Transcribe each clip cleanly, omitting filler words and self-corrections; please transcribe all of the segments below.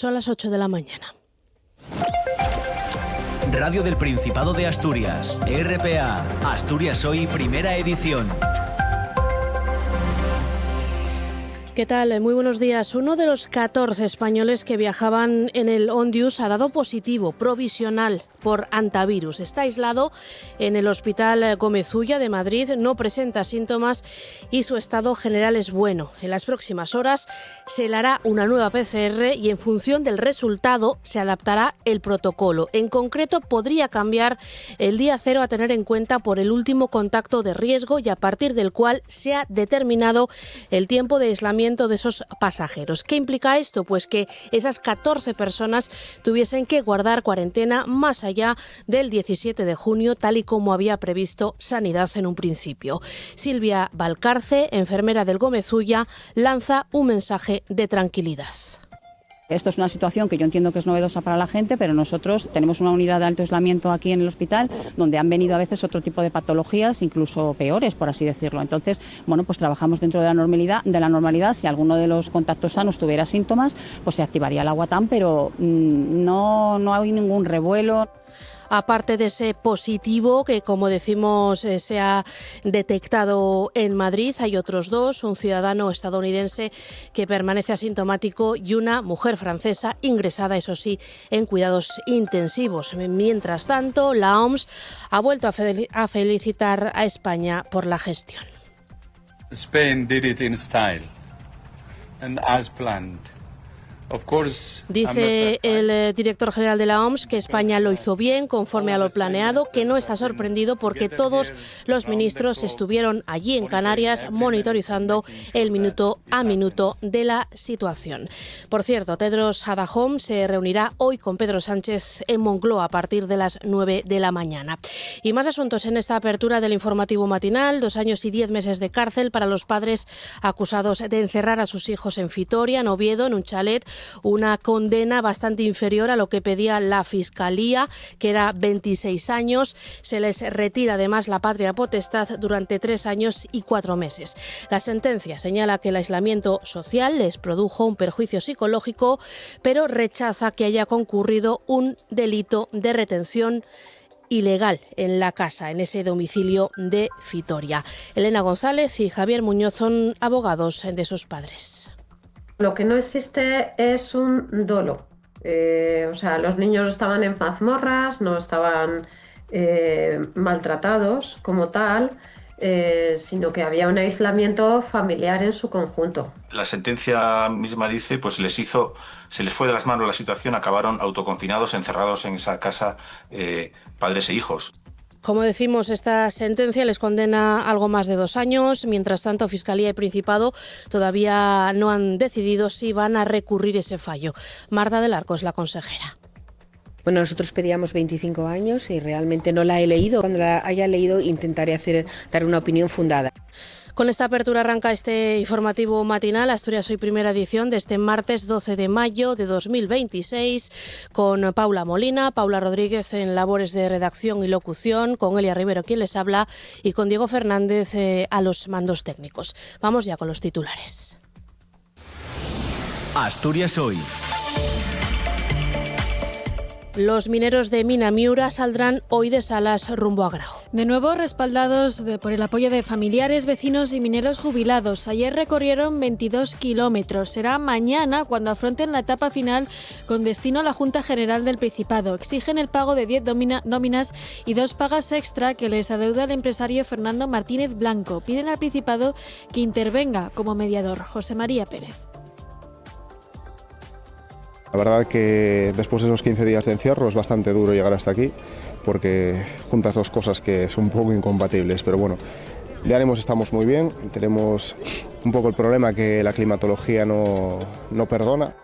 Son las 8 de la mañana. Radio del Principado de Asturias, RPA, Asturias Hoy, primera edición. ¿Qué tal? Muy buenos días. Uno de los 14 españoles que viajaban en el Ondius ha dado positivo provisional por antivirus. Está aislado en el Hospital Gómez Ulla de Madrid, no presenta síntomas y su estado general es bueno. En las próximas horas se le hará una nueva PCR y en función del resultado se adaptará el protocolo. En concreto, podría cambiar el día cero a tener en cuenta por el último contacto de riesgo y a partir del cual se ha determinado el tiempo de aislamiento de esos pasajeros. ¿Qué implica esto? Pues que esas 14 personas tuviesen que guardar cuarentena más allá del 17 de junio, tal y como había previsto Sanidad en un principio. Silvia Valcarce, enfermera del Gómez Ulla, lanza un mensaje de tranquilidad. Esto es una situación que yo entiendo que es novedosa para la gente, pero nosotros tenemos una unidad de alto aislamiento aquí en el hospital donde han venido a veces otro tipo de patologías, incluso peores, por así decirlo. Entonces, bueno, pues trabajamos dentro de la normalidad. Si alguno de los contactos sanos tuviera síntomas, pues se activaría la UATAM, pero no hay ningún revuelo. Aparte de ese positivo que, como decimos, se ha detectado en Madrid, hay otros dos, un ciudadano estadounidense que permanece asintomático y una mujer francesa ingresada, eso sí, en cuidados intensivos. Mientras tanto, la OMS ha vuelto a felicitar a España por la gestión. Spain did it in style and as planned. Dice el director general de la OMS que España lo hizo bien, conforme a lo planeado, que no está sorprendido porque todos los ministros estuvieron allí en Canarias monitorizando el minuto a minuto de la situación. Por cierto, Tedros Adhanom se reunirá hoy con Pedro Sánchez en Moncloa a partir de las 9 de la mañana. Y más asuntos en esta apertura del informativo matinal. 2 años y 10 meses de cárcel para los padres acusados de encerrar a sus hijos en Vitoria, en Oviedo, en un chalet. Una condena bastante inferior a lo que pedía la Fiscalía, que era 26 años. Se les retira además la patria potestad durante 3 años y 4 meses. La sentencia señala que el aislamiento social les produjo un perjuicio psicológico, pero rechaza que haya concurrido un delito de retención ilegal en la casa, en ese domicilio de Vitoria. Elena González y Javier Muñoz son abogados de esos padres. Lo que no existe es un dolo. Los niños estaban en mazmorras, no estaban maltratados como tal, sino que había un aislamiento familiar en su conjunto. La sentencia misma dice, pues se les fue de las manos la situación, acabaron autoconfinados, encerrados en esa casa, padres e hijos. Como decimos, esta sentencia les condena algo más de 2 años. Mientras tanto, Fiscalía y Principado todavía no han decidido si van a recurrir ese fallo. Marta del Arco es la consejera. Bueno, nosotros pedíamos 25 años y realmente no la he leído. Cuando la haya leído intentaré dar una opinión fundada. Con esta apertura arranca este informativo matinal, Asturias Hoy, primera edición, de este martes 12 de mayo de 2026, con Paula Molina, Paula Rodríguez en labores de redacción y locución, con Elia Rivero quien les habla y con Diego Fernández a los mandos técnicos. Vamos ya con los titulares. Asturias Hoy. Los mineros de Mina Miura saldrán hoy de Salas rumbo a Grao. De nuevo respaldados por el apoyo de familiares, vecinos y mineros jubilados. Ayer recorrieron 22 kilómetros. Será mañana cuando afronten la etapa final con destino a la Junta General del Principado. Exigen el pago de 10 nóminas y 2 pagas extra que les adeuda el empresario Fernando Martínez Blanco. Piden al Principado que intervenga como mediador. José María Pérez. La verdad que después de esos 15 días de encierro es bastante duro llegar hasta aquí porque juntas 2 cosas que son un poco incompatibles, pero bueno, de ánimos estamos muy bien, tenemos un poco el problema que la climatología no perdona.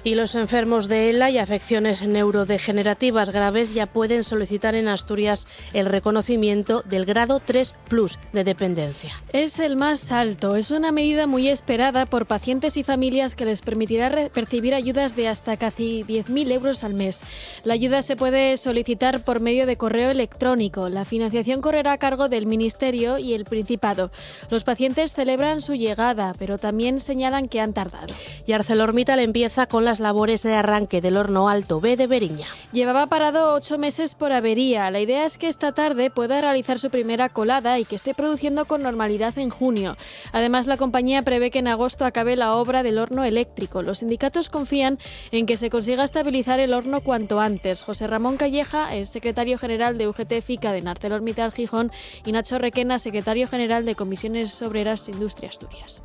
Y los enfermos de ELA y afecciones neurodegenerativas graves ya pueden solicitar en Asturias el reconocimiento del grado 3+ de dependencia. Es el más alto. Es una medida muy esperada por pacientes y familias que les permitirá percibir ayudas de hasta casi 10.000 euros al mes. La ayuda se puede solicitar por medio de correo electrónico. La financiación correrá a cargo del Ministerio y el Principado. Los pacientes celebran su llegada, pero también señalan que han tardado. Y ArcelorMittal empieza con las las labores de arranque del horno Alto B de Beriña. Llevaba parado 8 meses por avería. La idea es que esta tarde pueda realizar su primera colada y que esté produciendo con normalidad en junio. Además, la compañía prevé que en agosto acabe la obra del horno eléctrico. Los sindicatos confían en que se consiga estabilizar el horno cuanto antes. José Ramón Calleja es secretario general de UGT-FICA de ArcelorMittal Gijón y Nacho Requena, secretario general de Comisiones Obreras Industria Asturias.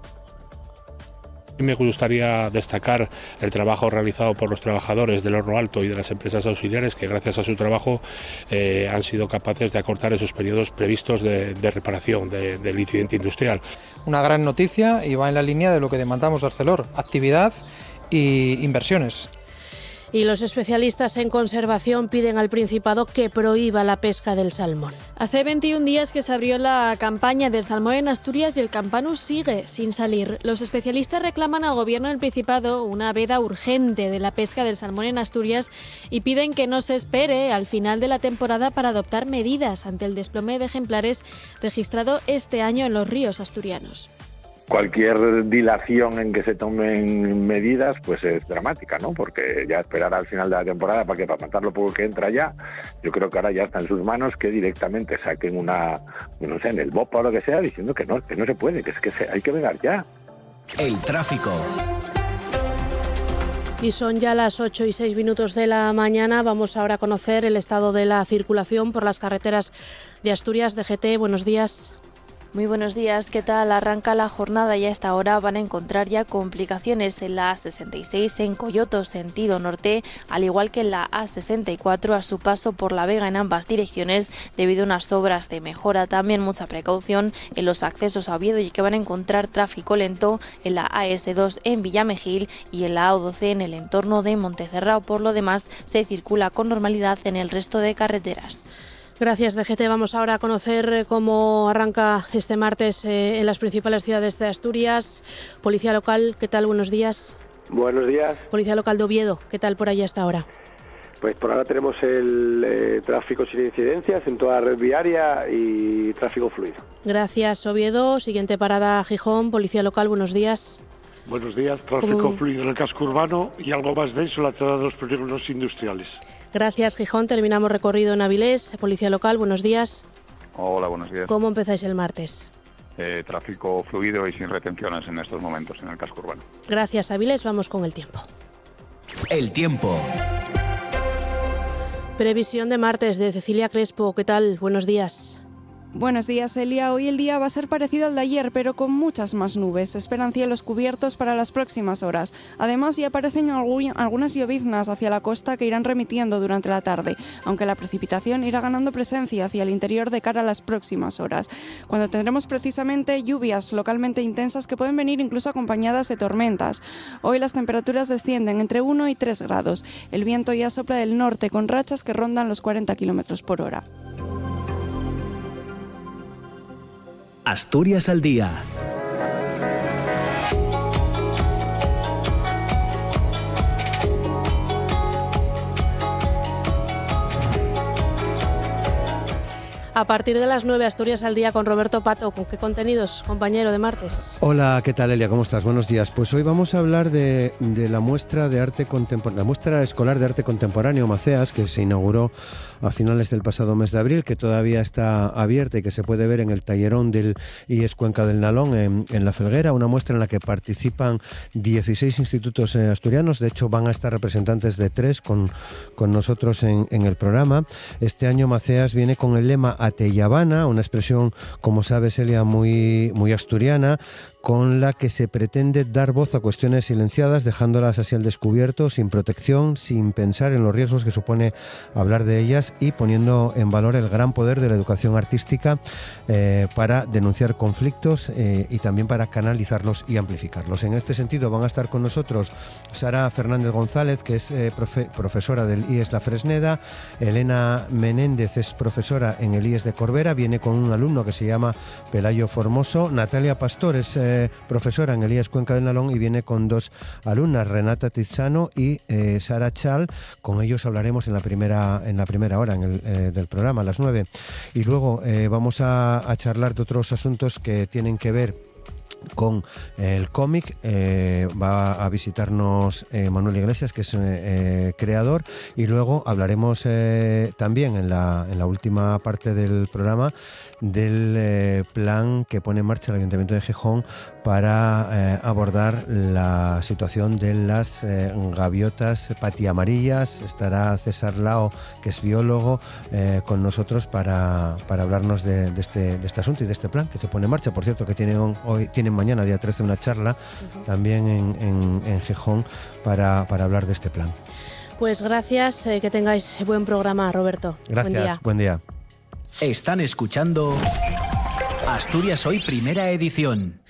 Me gustaría destacar el trabajo realizado por los trabajadores del Horno Alto y de las empresas auxiliares que gracias a su trabajo han sido capaces de acortar esos periodos previstos de reparación del incidente industrial. Una gran noticia y va en la línea de lo que demandamos Arcelor, actividad e inversiones. Y los especialistas en conservación piden al Principado que prohíba la pesca del salmón. Hace 21 días que se abrió la campaña del salmón en Asturias y el Campanus sigue sin salir. Los especialistas reclaman al Gobierno del Principado una veda urgente de la pesca del salmón en Asturias y piden que no se espere al final de la temporada para adoptar medidas ante el desplome de ejemplares registrado este año en los ríos asturianos. Cualquier dilación en que se tomen medidas pues es dramática, ¿no? Porque ya esperar al final de la temporada para matar lo poco que entra ya, yo creo que ahora ya está en sus manos que directamente saquen no sé, en el BOP o lo que sea, diciendo que no se puede, que hay que velar ya. El tráfico. Y son ya las 8:06 de la mañana. Vamos ahora a conocer el estado de la circulación por las carreteras de Asturias. DGT, buenos días. Muy buenos días, ¿qué tal? Arranca la jornada y a esta hora van a encontrar ya complicaciones en la A66 en Coyoto, sentido norte, al igual que en la A64 a su paso por La Vega en ambas direcciones debido a unas obras de mejora. También mucha precaución en los accesos a Oviedo y que van a encontrar tráfico lento en la AS2 en Villamejil y en la A12 en el entorno de Montecerrao. Por lo demás, se circula con normalidad en el resto de carreteras. Gracias, DGT. Vamos ahora a conocer cómo arranca este martes en las principales ciudades de Asturias. Policía Local, ¿qué tal? Buenos días. Buenos días. Policía Local de Oviedo, ¿qué tal por allá hasta ahora? Pues por ahora tenemos el tráfico sin incidencias en toda la red viaria y tráfico fluido. Gracias, Oviedo. Siguiente parada, Gijón. Policía Local, buenos días. Buenos días. Tráfico fluido en el casco urbano y algo más denso en la zona de los polígonos industriales. Gracias, Gijón. Terminamos recorrido en Avilés. Policía Local, buenos días. Hola, buenos días. ¿Cómo empezáis el martes? Tráfico fluido y sin retenciones en estos momentos en el casco urbano. Gracias, Avilés. Vamos con el tiempo. El tiempo. Previsión de martes de Cecilia Crespo. ¿Qué tal? Buenos días. Buenos días, Elia. Hoy el día va a ser parecido al de ayer, pero con muchas más nubes. Se esperan cielos cubiertos para las próximas horas. Además, ya aparecen algunas lloviznas hacia la costa que irán remitiendo durante la tarde, aunque la precipitación irá ganando presencia hacia el interior de cara a las próximas horas, cuando tendremos precisamente lluvias localmente intensas que pueden venir incluso acompañadas de tormentas. Hoy las temperaturas descienden entre 1 y 3 grados. El viento ya sopla del norte con rachas que rondan los 40 km por hora. Asturias al día. A partir de las 9, Asturias al día con Roberto Pato. ¿Con qué contenidos, compañero de martes? Hola, ¿qué tal, Elia? ¿Cómo estás? Buenos días. Pues hoy vamos a hablar de la muestra de arte contemporáneo, la muestra escolar de arte contemporáneo Maceas, que se inauguró a finales del pasado mes de abril, que todavía está abierta y que se puede ver en el tallerón del IES Cuenca del Nalón en La Felguera, una muestra en la que participan 16 institutos asturianos. De hecho, van a estar representantes de 3 con nosotros en el programa. Este año Maceas viene con el lema Ateyabana, una expresión, como sabes, Elia, muy asturiana, con la que se pretende dar voz a cuestiones silenciadas, dejándolas así al descubierto, sin protección, sin pensar en los riesgos que supone hablar de ellas y poniendo en valor el gran poder de la educación artística para denunciar conflictos y también para canalizarlos y amplificarlos. En este sentido van a estar con nosotros Sara Fernández González, que es profesora del IES La Fresneda, Elena Menéndez es profesora en el IES de Corbera, viene con un alumno que se llama Pelayo Formoso, Natalia Pastor es profesora en el IES Cuenca del Nalón y viene con 2 alumnas, Renata Tizano y Sara Chal. Con ellos hablaremos en la primera hora del programa, a las 9. Y luego vamos a charlar de otros asuntos que tienen que ver con el cómic. Va a visitarnos Manuel Iglesias, que es creador, y luego hablaremos también en la última parte del programa del plan que pone en marcha el Ayuntamiento de Gijón para abordar la situación de las gaviotas patiamarillas. Estará César Lao, que es biólogo, con nosotros para hablarnos de este asunto y de este plan que se pone en marcha. Por cierto, que tienen mañana, día 13, una charla también en Gijón para hablar de este plan. Pues gracias, que tengáis buen programa, Roberto. Gracias, buen día. Están escuchando Asturias Hoy, primera edición.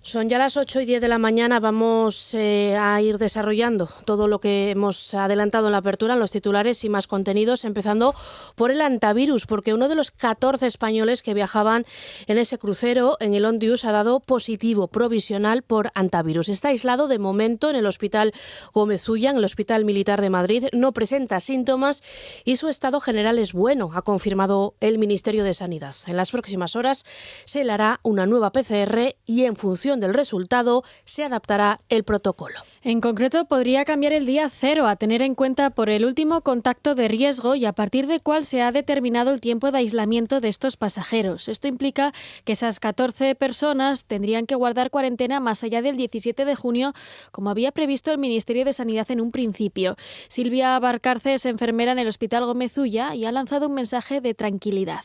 Son ya las 8:10 de la mañana. Vamos a ir desarrollando todo lo que hemos adelantado en la apertura, en los titulares y más contenidos, empezando por el antivirus, porque uno de los 14 españoles que viajaban en ese crucero, en el Ondius, ha dado positivo provisional por antivirus. Está aislado de momento en el Hospital Gómez Ulla, en el Hospital Militar de Madrid. No presenta síntomas y su estado general es bueno, ha confirmado el Ministerio de Sanidad. En las próximas horas se le hará una nueva PCR y en función del resultado se adaptará el protocolo. En concreto, podría cambiar el día 0 a tener en cuenta por el último contacto de riesgo y a partir de cuál se ha determinado el tiempo de aislamiento de estos pasajeros. Esto implica que esas 14 personas tendrían que guardar cuarentena más allá del 17 de junio, como había previsto el Ministerio de Sanidad en un principio. Silvia Barcarce es enfermera en el Hospital Gómez Ulla y ha lanzado un mensaje de tranquilidad.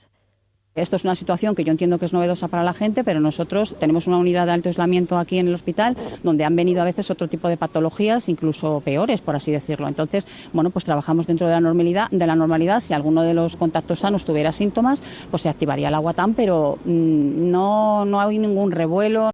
Esto es una situación que yo entiendo que es novedosa para la gente, pero nosotros tenemos una unidad de alto aislamiento aquí en el hospital donde han venido a veces otro tipo de patologías, incluso peores, por así decirlo. Entonces, pues trabajamos dentro de la normalidad. Si alguno de los contactos sanos tuviera síntomas, pues se activaría el aguatán, pero no hay ningún revuelo.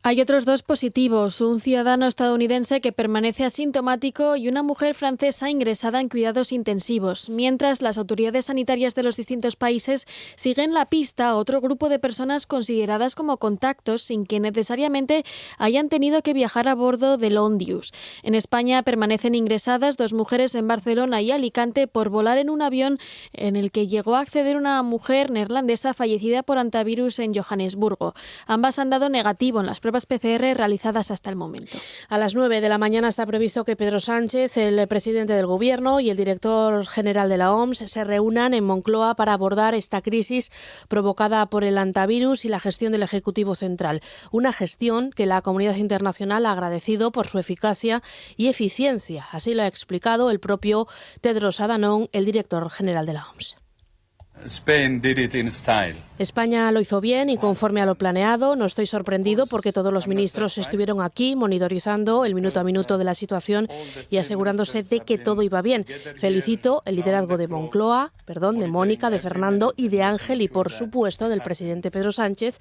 Hay otros 2 positivos, un ciudadano estadounidense que permanece asintomático y una mujer francesa ingresada en cuidados intensivos, mientras las autoridades sanitarias de los distintos países siguen la pista a otro grupo de personas consideradas como contactos sin que necesariamente hayan tenido que viajar a bordo del Ondius. En España permanecen ingresadas 2 mujeres en Barcelona y Alicante por volar en un avión en el que llegó a acceder una mujer neerlandesa fallecida por antivirus en Johannesburgo. Ambas han dado negativo en las pruebas PCR realizadas hasta el momento. A las 9 de la mañana está previsto que Pedro Sánchez, el presidente del Gobierno, y el director general de la OMS se reúnan en Moncloa para abordar esta crisis provocada por el antivirus y la gestión del Ejecutivo Central. Una gestión que la comunidad internacional ha agradecido por su eficacia y eficiencia. Así lo ha explicado el propio Tedros Adhanom, el director general de la OMS. Spain did it in style. España lo hizo bien y conforme a lo planeado. No estoy sorprendido porque todos los ministros estuvieron aquí monitorizando el minuto a minuto de la situación y asegurándose de que todo iba bien. Felicito el liderazgo de de Mónica, de Fernando y de Ángel y, por supuesto, del presidente Pedro Sánchez.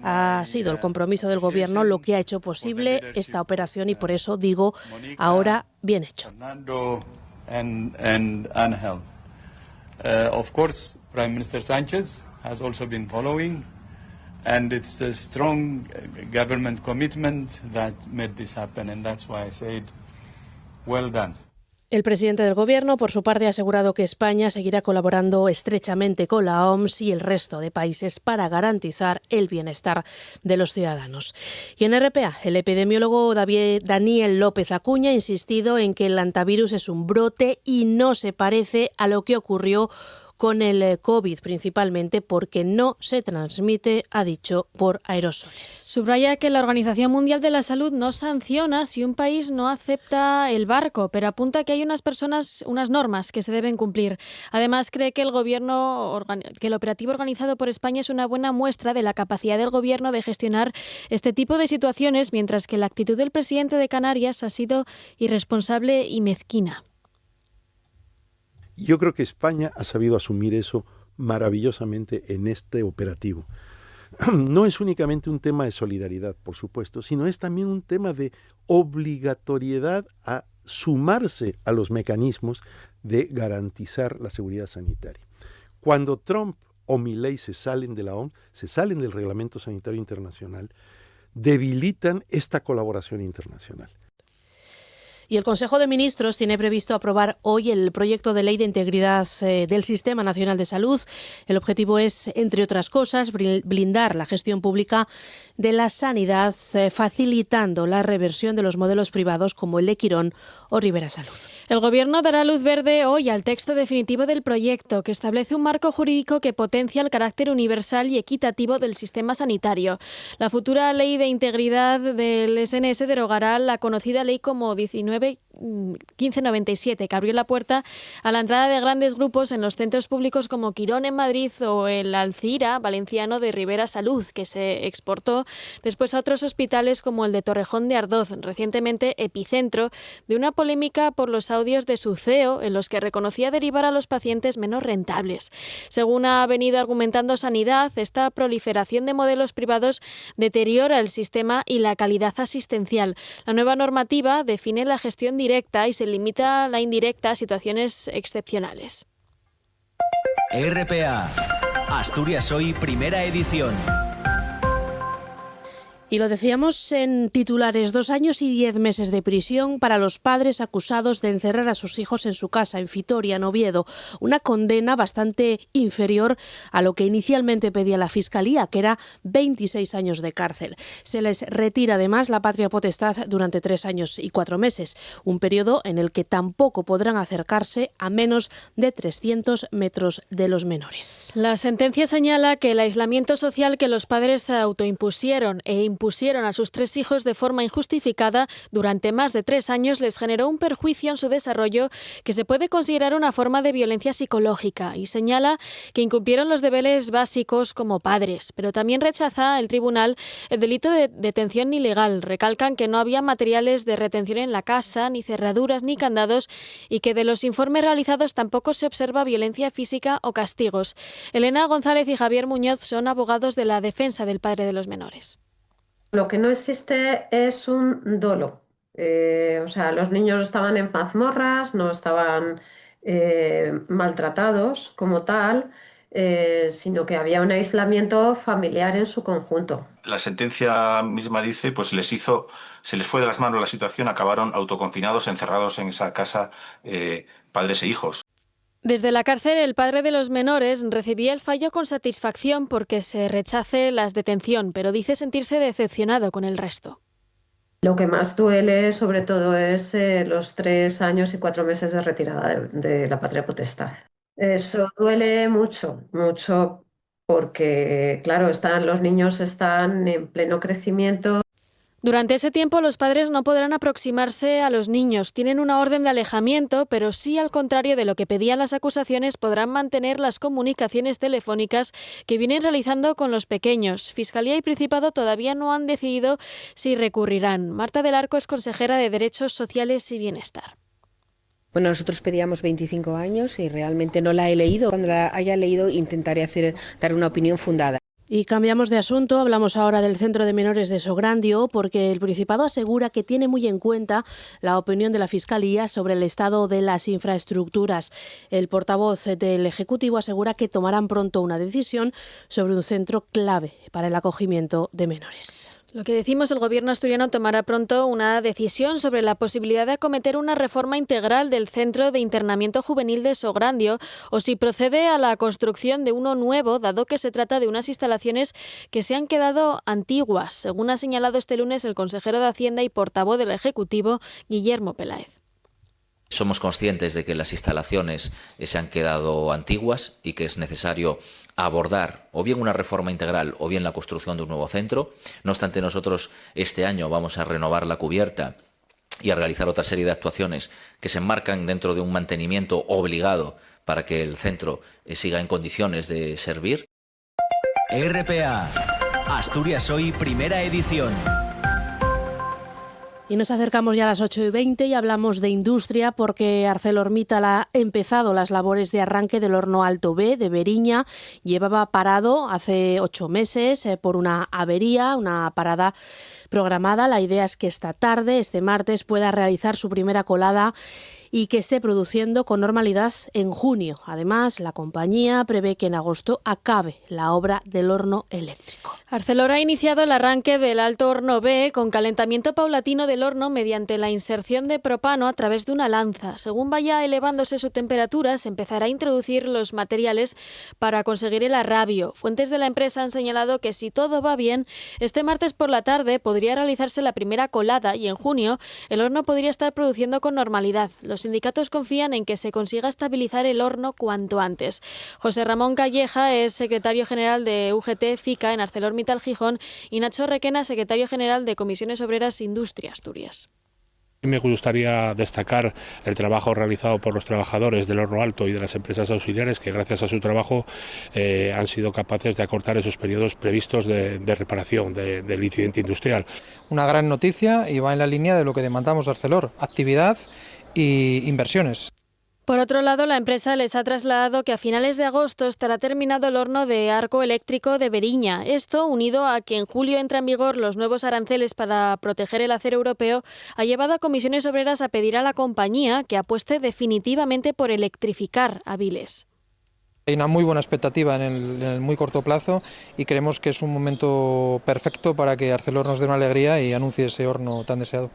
Ha sido el compromiso del Gobierno lo que ha hecho posible esta operación y por eso digo ahora bien hecho. Fernando and Ángel. Of course, Prime Minister Sánchez has also been following, and it's the strong government commitment that made this happen, and that's why I said, well done. El presidente del Gobierno, por su parte, ha asegurado que España seguirá colaborando estrechamente con la OMS y el resto de países para garantizar el bienestar de los ciudadanos. Y en RPA, el epidemiólogo Daniel López Acuña ha insistido en que el antivirus es un brote y no se parece a lo que ocurrió con el COVID, principalmente porque no se transmite, ha dicho, por aerosoles. Subraya que la Organización Mundial de la Salud no sanciona si un país no acepta el barco, pero apunta que hay unas normas que se deben cumplir. Además, cree que el operativo organizado por España es una buena muestra de la capacidad del Gobierno de gestionar este tipo de situaciones, mientras que la actitud del presidente de Canarias ha sido irresponsable y mezquina. Yo creo que España ha sabido asumir eso maravillosamente en este operativo. No es únicamente un tema de solidaridad, por supuesto, sino es también un tema de obligatoriedad a sumarse a los mecanismos de garantizar la seguridad sanitaria. Cuando Trump o Milei se salen de la OMS, se salen del Reglamento Sanitario Internacional, debilitan esta colaboración internacional. Y el Consejo de Ministros tiene previsto aprobar hoy el proyecto de ley de integridad del Sistema Nacional de Salud. El objetivo es, entre otras cosas, blindar la gestión pública de la sanidad, facilitando la reversión de los modelos privados como el de Quirón o Ribera Salud. El Gobierno dará luz verde hoy al texto definitivo del proyecto, que establece un marco jurídico que potencia el carácter universal y equitativo del sistema sanitario. La futura Ley de Integridad del SNS derogará la conocida ley como 1597, que abrió la puerta a la entrada de grandes grupos en los centros públicos como Quirón en Madrid o el Alcira valenciano de Ribera Salud, que se exportó después a otros hospitales como el de Torrejón de Ardoz, recientemente epicentro de una polémica por los audios de su CEO en los que reconocía derivar a los pacientes menos rentables. Según ha venido argumentando Sanidad, esta proliferación de modelos privados deteriora el sistema y la calidad asistencial. La nueva normativa define la gestión directa y se limita a la indirecta a situaciones excepcionales. RPA, Asturias Hoy, primera edición. Y lo decíamos en titulares, 2 años y 10 meses de prisión para los padres acusados de encerrar a sus hijos en su casa en Fitoria, en Oviedo. Una condena bastante inferior a lo que inicialmente pedía la Fiscalía, que era 26 años de cárcel. Se les retira además la patria potestad durante 3 años y 4 meses, un periodo en el que tampoco podrán acercarse a menos de 300 metros de los menores. La sentencia señala que el aislamiento social que los padres se autoimpusieron impusieron a sus 3 hijos de forma injustificada durante más de 3 años les generó un perjuicio en su desarrollo que se puede considerar una forma de violencia psicológica, y señala que incumplieron los deberes básicos como padres, pero también rechaza el tribunal el delito de detención ilegal. Recalcan que no había materiales de retención en la casa, ni cerraduras ni candados, y que de los informes realizados tampoco se observa violencia física o castigos. Elena González y Javier Muñoz son abogados de la defensa del padre de los menores. Lo que no existe es un dolo. O sea, los niños estaban en mazmorras, no estaban maltratados como tal, sino que había un aislamiento familiar en su conjunto. La sentencia misma dice, pues se les fue de las manos la situación, acabaron autoconfinados, encerrados en esa casa, padres e hijos. Desde la cárcel, el padre de los menores recibía el fallo con satisfacción porque se rechace la detención, pero dice sentirse decepcionado con el resto. Lo que más duele, sobre todo, es los 3 años y 4 meses de retirada de la patria potestad. Eso duele mucho, mucho, porque, claro, los niños están en pleno crecimiento. Durante ese tiempo los padres no podrán aproximarse a los niños. Tienen una orden de alejamiento, pero sí, al contrario de lo que pedían las acusaciones, podrán mantener las comunicaciones telefónicas que vienen realizando con los pequeños. Fiscalía y Principado todavía no han decidido si recurrirán. Marta del Arco es consejera de Derechos Sociales y Bienestar. Bueno, nosotros pedíamos 25 años y realmente no la he leído. Cuando la haya leído intentaré dar una opinión fundada. Y cambiamos de asunto, hablamos ahora del Centro de Menores de Sograndio, porque el Principado asegura que tiene muy en cuenta la opinión de la Fiscalía sobre el estado de las infraestructuras. El portavoz del Ejecutivo asegura que tomarán pronto una decisión sobre un centro clave para el acogimiento de menores. Lo que decimos, el Gobierno asturiano tomará pronto una decisión sobre la posibilidad de acometer una reforma integral del Centro de Internamiento Juvenil de Sograndio o si procede a la construcción de uno nuevo, dado que se trata de unas instalaciones que se han quedado antiguas, según ha señalado este lunes el consejero de Hacienda y portavoz del Ejecutivo, Guillermo Peláez. Somos conscientes de que las instalaciones se han quedado antiguas y que es necesario abordar o bien una reforma integral o bien la construcción de un nuevo centro. No obstante, nosotros este año vamos a renovar la cubierta y a realizar otra serie de actuaciones que se enmarcan dentro de un mantenimiento obligado para que el centro siga en condiciones de servir. RPA, Asturias Hoy, primera edición. Y nos acercamos ya a las 8:20 y hablamos de industria porque ArcelorMittal ha empezado las labores de arranque del horno Alto B de Beriña. Llevaba parado hace 8 meses por una avería, una parada programada. La idea es que esta tarde, este martes, pueda realizar su primera colada y que esté produciendo con normalidad en junio. Además, la compañía prevé que en agosto acabe la obra del horno eléctrico. Arcelor ha iniciado el arranque del alto horno B con calentamiento paulatino del horno mediante la inserción de propano a través de una lanza. Según vaya elevándose su temperatura, se empezará a introducir los materiales para conseguir el arrabio. Fuentes de la empresa han señalado que si todo va bien, este martes por la tarde podría realizarse la primera colada y en junio el horno podría estar produciendo con normalidad. Los sindicatos confían en que se consiga estabilizar el horno cuanto antes. José Ramón Calleja es secretario general de UGT-FICA en ArcelorMittal Gijón y Nacho Requena, secretario general de Comisiones Obreras Industria Asturias. Me gustaría destacar el trabajo realizado por los trabajadores del horno alto y de las empresas auxiliares que gracias a su trabajo han sido capaces de acortar esos periodos previstos de reparación del incidente industrial. Una gran noticia y va en la línea de lo que demandamos Arcelor, actividad e inversiones. Por otro lado, la empresa les ha trasladado que a finales de agosto estará terminado el horno de arco eléctrico de Beriña. Esto, unido a que en julio entran en vigor los nuevos aranceles para proteger el acero europeo, ha llevado a Comisiones Obreras a pedir a la compañía que apueste definitivamente por electrificar Avilés. Hay una muy buena expectativa en el muy corto plazo y creemos que es un momento perfecto para que Arcelor nos dé una alegría y anuncie ese horno tan deseado.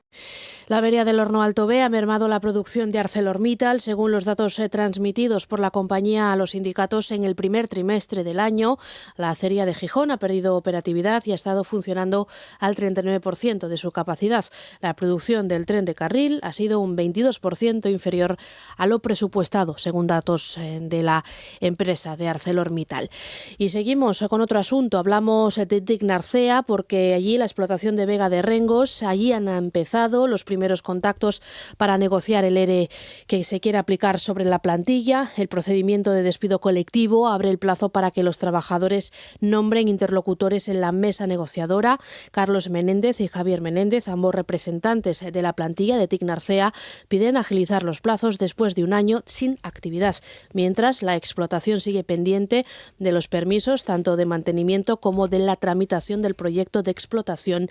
La avería del horno Alto B ha mermado la producción de ArcelorMittal, según los datos transmitidos por la compañía a los sindicatos en el primer trimestre del año. La acería de Gijón ha perdido operatividad y ha estado funcionando al 39% de su capacidad. La producción del tren de carril ha sido un 22% inferior a lo presupuestado, según datos de la empresa de ArcelorMittal. Y seguimos con otro asunto. Hablamos de Tecnarcea porque allí la explotación de Vega de Rengos, allí han empezado los primeros contactos para negociar el ERE que se quiere aplicar sobre la plantilla. El procedimiento de despido colectivo abre el plazo para que los trabajadores nombren interlocutores en la mesa negociadora. Carlos Menéndez y Javier Menéndez, ambos representantes de la plantilla de Tecnarcea, piden agilizar los plazos después de un año sin actividad, mientras la explotación sigue pendiente de los permisos tanto de mantenimiento como de la tramitación del proyecto de explotación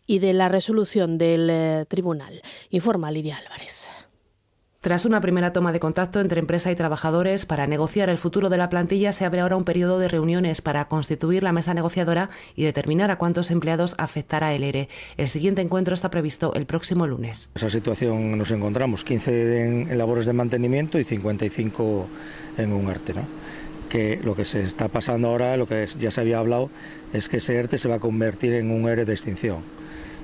y de la resolución del tribunal. Informa Lidia Álvarez. Tras una primera toma de contacto entre empresa y trabajadores para negociar el futuro de la plantilla, se abre ahora un periodo de reuniones para constituir la mesa negociadora y determinar a cuántos empleados afectará el ERE. El siguiente encuentro está previsto el próximo lunes. En esa situación nos encontramos, 15 en labores de mantenimiento y 55 en un ERTE, ¿no? Que lo que se está pasando ahora, lo que ya se había hablado, es que ese ERTE se va a convertir en un ERE de extinción.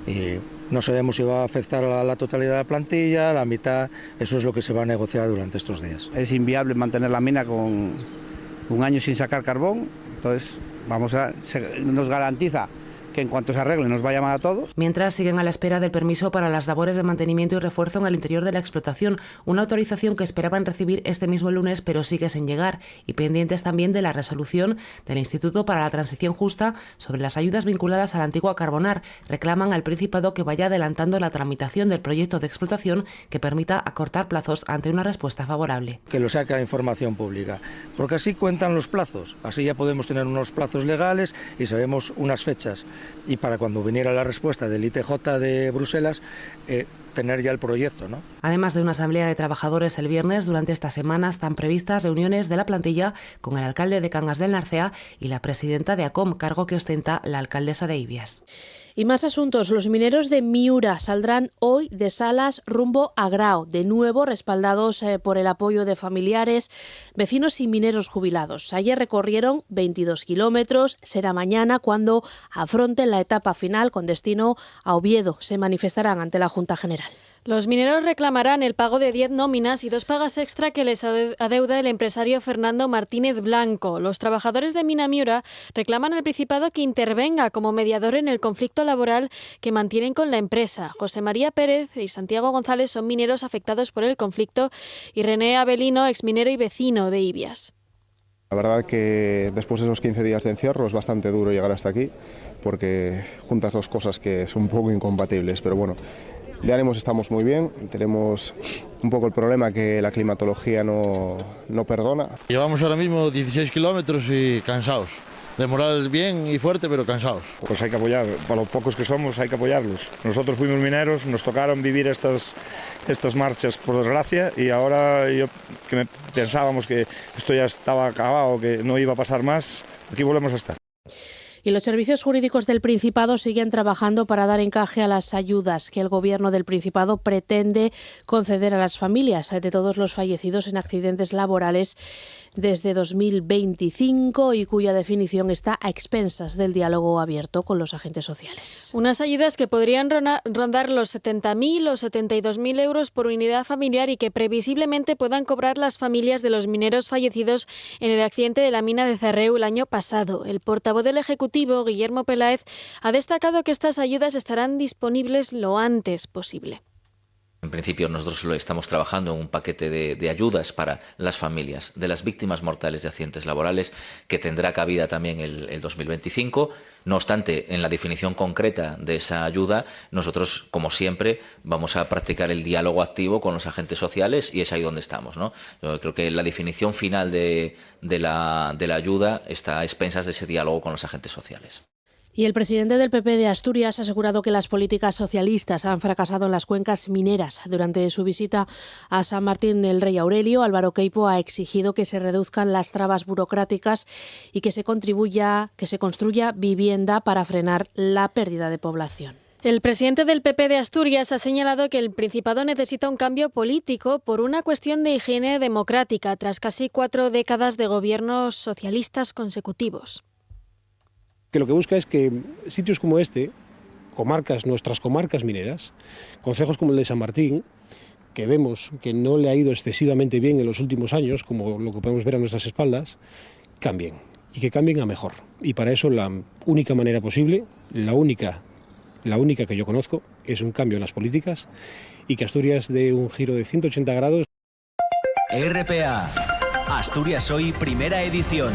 Y no sabemos si va a afectar a la totalidad de la plantilla, a la mitad. Eso es lo que se va a negociar durante estos días. Es inviable mantener la mina con un año sin sacar carbón, entonces nos garantiza que en cuanto se arregle nos va a llamar a todos. Mientras siguen a la espera del permiso para las labores de mantenimiento y refuerzo en el interior de la explotación, una autorización que esperaban recibir este mismo lunes pero sigue sin llegar, y pendientes también de la resolución del Instituto para la Transición Justa sobre las ayudas vinculadas a la antigua Carbonar. Reclaman al Principado que vaya adelantando la tramitación del proyecto de explotación que permita acortar plazos ante una respuesta favorable. Que lo saque a información pública, porque así cuentan los plazos, así ya podemos tener unos plazos legales y sabemos unas fechas. Y para cuando viniera la respuesta del ITJ de Bruselas, tener ya el proyecto, ¿no? Además de una asamblea de trabajadores el viernes, durante esta semana están previstas reuniones de la plantilla con el alcalde de Cangas del Narcea y la presidenta de ACOM, cargo que ostenta la alcaldesa de Ibias. Y más asuntos. Los mineros de Miura saldrán hoy de Salas rumbo a Grao, de nuevo respaldados por el apoyo de familiares, vecinos y mineros jubilados. Ayer recorrieron 22 kilómetros. Será mañana cuando afronten la etapa final con destino a Oviedo. Se manifestarán ante la Junta General. Los mineros reclamarán el pago de 10 nóminas y 2 pagas extra que les adeuda el empresario Fernando Martínez Blanco. Los trabajadores de Mina Miura reclaman al Principado que intervenga como mediador en el conflicto laboral que mantienen con la empresa. José María Pérez y Santiago González son mineros afectados por el conflicto y René Avelino, exminero y vecino de Ibias. La verdad que después de esos 15 días de encierro es bastante duro llegar hasta aquí porque juntas dos cosas que son un poco incompatibles, pero bueno. De ánimos estamos muy bien, tenemos un poco el problema que la climatología no perdona. Llevamos ahora mismo 16 kilómetros y cansados, de moral bien y fuerte pero cansados. Pues hay que apoyar, para los pocos que somos hay que apoyarlos. Nosotros fuimos mineros, nos tocaron vivir estas marchas por desgracia y ahora pensábamos que esto ya estaba acabado, que no iba a pasar más, aquí volvemos a estar. Y los servicios jurídicos del Principado siguen trabajando para dar encaje a las ayudas que el Gobierno del Principado pretende conceder a las familias de todos los fallecidos en accidentes laborales desde 2025 y cuya definición está a expensas del diálogo abierto con los agentes sociales. Unas ayudas que podrían rondar los 70.000 o 72.000 euros por unidad familiar y que previsiblemente puedan cobrar las familias de los mineros fallecidos en el accidente de la mina de Cerreu el año pasado. El portavoz del Ejecutivo, Guillermo Peláez, ha destacado que estas ayudas estarán disponibles lo antes posible. En principio nosotros lo estamos trabajando en un paquete de ayudas para las familias de las víctimas mortales de accidentes laborales que tendrá cabida también el 2025. No obstante, en la definición concreta de esa ayuda, nosotros, como siempre, vamos a practicar el diálogo activo con los agentes sociales y es ahí donde estamos, ¿no? Yo creo que la definición final de la ayuda está a expensas de ese diálogo con los agentes sociales. Y el presidente del PP de Asturias ha asegurado que las políticas socialistas han fracasado en las cuencas mineras. Durante su visita a San Martín del Rey Aurelio, Álvaro Queipo ha exigido que se reduzcan las trabas burocráticas y que se construya vivienda para frenar la pérdida de población. El presidente del PP de Asturias ha señalado que el Principado necesita un cambio político por una cuestión de higiene democrática tras casi 4 décadas de gobiernos socialistas consecutivos. Que lo que busca es que sitios como este, nuestras comarcas mineras, concejos como el de San Martín, que vemos que no le ha ido excesivamente bien en los últimos años, como lo que podemos ver a nuestras espaldas, cambien y que cambien a mejor. Y para eso la única manera posible, la única que yo conozco, es un cambio en las políticas y que Asturias dé un giro de 180 grados. RPA, Asturias Hoy, primera edición.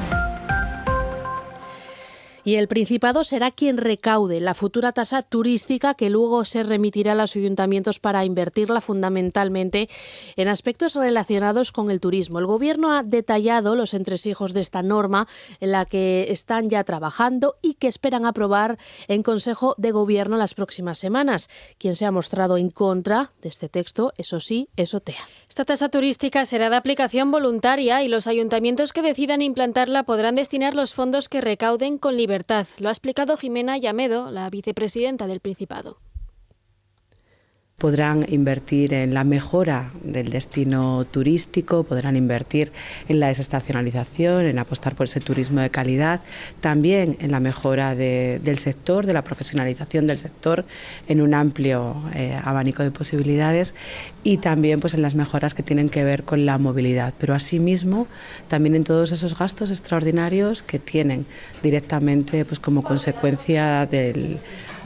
Y el Principado será quien recaude la futura tasa turística que luego se remitirá a los ayuntamientos para invertirla fundamentalmente en aspectos relacionados con el turismo. El Gobierno ha detallado los entresijos de esta norma en la que están ya trabajando y que esperan aprobar en Consejo de Gobierno las próximas semanas. Quien se ha mostrado en contra de este texto, eso sí, es OTEA. Esta tasa turística será de aplicación voluntaria y los ayuntamientos que decidan implantarla podrán destinar los fondos que recauden con libertad. Lo ha explicado Jimena Llamedo, la vicepresidenta del Principado. Podrán invertir en la mejora del destino turístico, podrán invertir en la desestacionalización, en apostar por ese turismo de calidad, también en la mejora del sector, de la profesionalización del sector, en un amplio abanico de posibilidades y también pues en las mejoras que tienen que ver con la movilidad, pero asimismo también en todos esos gastos extraordinarios que tienen directamente pues como consecuencia del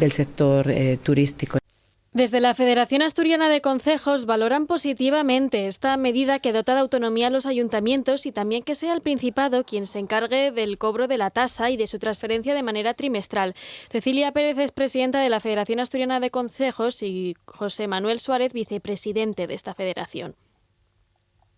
sector turístico. Desde la Federación Asturiana de Concejos valoran positivamente esta medida que dota de autonomía a los ayuntamientos y también que sea el Principado quien se encargue del cobro de la tasa y de su transferencia de manera trimestral. Cecilia Pérez es presidenta de la Federación Asturiana de Concejos y José Manuel Suárez, vicepresidente de esta federación.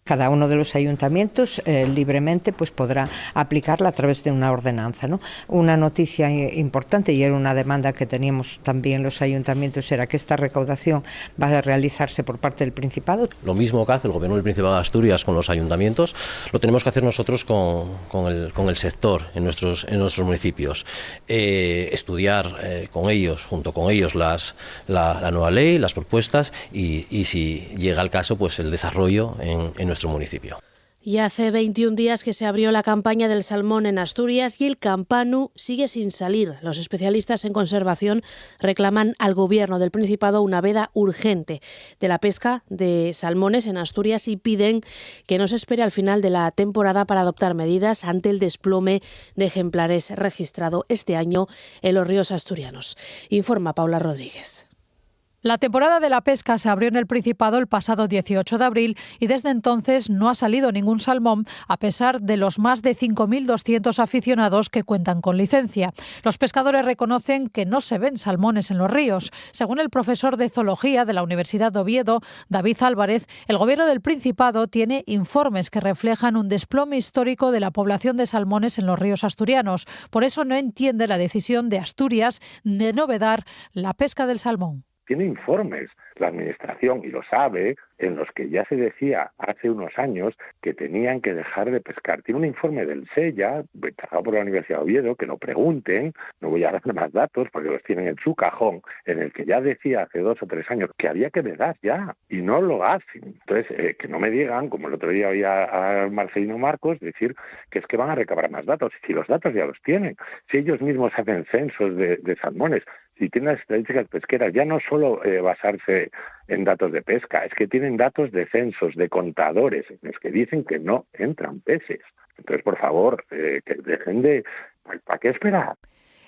Cada uno de los ayuntamientos libremente pues podrá aplicarla a través de una ordenanza, ¿no? Una noticia importante y era una demanda que teníamos también los ayuntamientos era que esta recaudación va a realizarse por parte del Principado. Lo mismo que hace el Gobierno del Principado de Asturias con los ayuntamientos, lo tenemos que hacer nosotros con el sector en nuestros municipios. Estudiar con ellos, junto con ellos la nueva ley, las propuestas y si llega el caso pues el desarrollo en nuestro municipio. Y hace 21 días que se abrió la campaña del salmón en Asturias y el campanu sigue sin salir. Los especialistas en conservación reclaman al Gobierno del Principado una veda urgente de la pesca de salmones en Asturias y piden que no se espere al final de la temporada para adoptar medidas ante el desplome de ejemplares registrado este año en los ríos asturianos. Informa Paula Rodríguez. La temporada de la pesca se abrió en el Principado el pasado 18 de abril y desde entonces no ha salido ningún salmón, a pesar de los más de 5.200 aficionados que cuentan con licencia. Los pescadores reconocen que no se ven salmones en los ríos. Según el profesor de Zoología de la Universidad de Oviedo, David Álvarez, el Gobierno del Principado tiene informes que reflejan un desplome histórico de la población de salmones en los ríos asturianos. Por eso no entiende la decisión de Asturias de no vedar la pesca del salmón. Tiene informes, la Administración, y lo sabe, en los que ya se decía hace unos años que tenían que dejar de pescar. Tiene un informe del SEIA, encargado por la Universidad de Oviedo, que lo pregunten, no voy a dar más datos porque los tienen en su cajón, en el que ya decía hace 2 o 3 años que había que vedar ya, y no lo hacen. Entonces, que no me digan, como el otro día oía a Marcelino Marcos, decir que es que van a recabar más datos. Si los datos ya los tienen, si ellos mismos hacen censos de salmones, si tienen las estadísticas pesqueras, ya no solo basarse en datos de pesca, es que tienen datos de censos, de contadores, en los que dicen que no entran peces. Entonces, por favor, que dejen de... ¿Para qué esperar?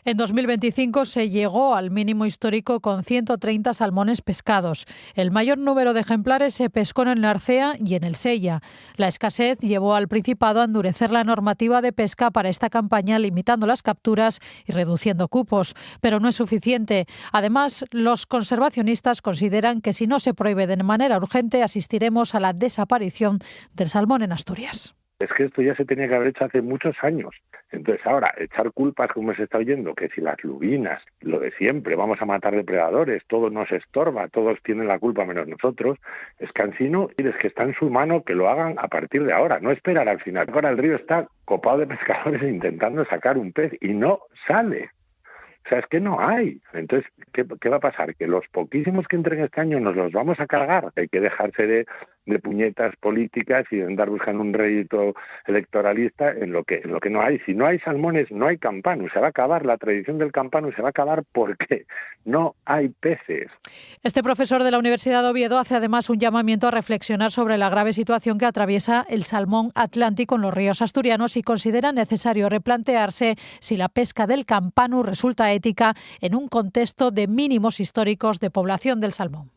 En 2025 se llegó al mínimo histórico con 130 salmones pescados. El mayor número de ejemplares se pescó en el Narcea y en el Sella. La escasez llevó al Principado a endurecer la normativa de pesca para esta campaña, limitando las capturas y reduciendo cupos. Pero no es suficiente. Además, los conservacionistas consideran que si no se prohíbe de manera urgente, asistiremos a la desaparición del salmón en Asturias. Es que esto ya se tenía que haber hecho hace muchos años. Entonces ahora, echar culpas, como se está oyendo, que si las lubinas, lo de siempre, vamos a matar depredadores, todo nos estorba, todos tienen la culpa menos nosotros, es cansino y es que está en su mano que lo hagan a partir de ahora, no esperar al final. Ahora el río está copado de pescadores intentando sacar un pez y no sale. O sea, es que no hay. Entonces, ¿qué va a pasar? Que los poquísimos que entren este año nos los vamos a cargar. Hay que dejarse de puñetas políticas y de andar buscando un rédito electoralista en lo que no hay. Si no hay salmones, no hay campanu. Se va a acabar la tradición del campanu, se va a acabar porque no hay peces. Este profesor de la Universidad de Oviedo hace además un llamamiento a reflexionar sobre la grave situación que atraviesa el salmón atlántico en los ríos asturianos y considera necesario replantearse si la pesca del campanu resulta ética en un contexto de mínimos históricos de población del salmón.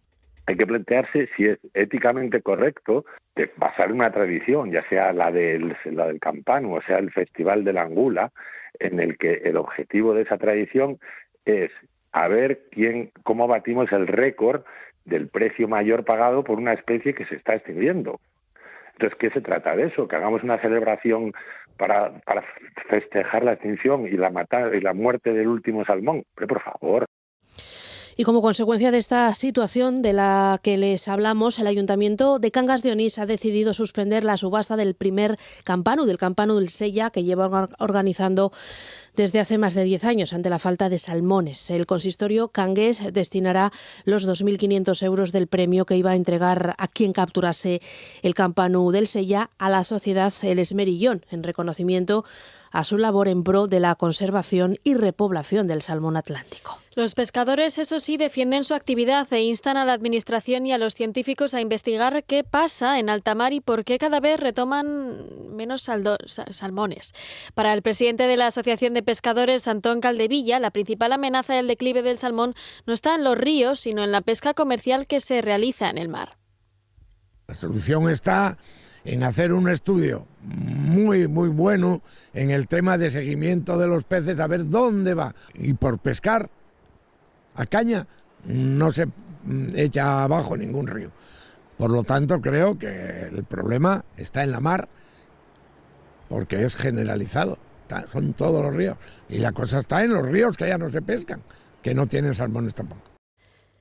Hay que plantearse si es éticamente correcto de basar una tradición, ya sea la del campanu o sea el Festival de la Angula, en el que el objetivo de esa tradición es a ver cómo batimos el récord del precio mayor pagado por una especie que se está extinguiendo. Entonces, ¿qué se trata de eso? Que hagamos una celebración para festejar la extinción y la muerte del último salmón. Pero por favor. Y como consecuencia de esta situación de la que les hablamos, el Ayuntamiento de Cangas de Onís ha decidido suspender la subasta del primer campanu, del campanu del Sella, que lleva organizando desde hace más de 10 años ante la falta de salmones. El consistorio cangués destinará los 2.500 euros del premio que iba a entregar a quien capturase el campanu del Sella a la sociedad El Esmerillón, en reconocimiento a su labor en pro de la conservación y repoblación del salmón atlántico. Los pescadores, eso sí, defienden su actividad e instan a la Administración y a los científicos a investigar qué pasa en alta mar y por qué cada vez retoman menos salmones. Para el presidente de la Asociación de Pescadores, Antón Caldevilla, la principal amenaza del declive del salmón no está en los ríos, sino en la pesca comercial que se realiza en el mar. La solución está en hacer un estudio muy bueno en el tema de seguimiento de los peces, a ver dónde va. Y por pescar a caña no se echa abajo ningún río. Por lo tanto, creo que el problema está en la mar, porque es generalizado. Son todos los ríos. Y la cosa está en los ríos que ya no se pescan, que no tienen salmones tampoco.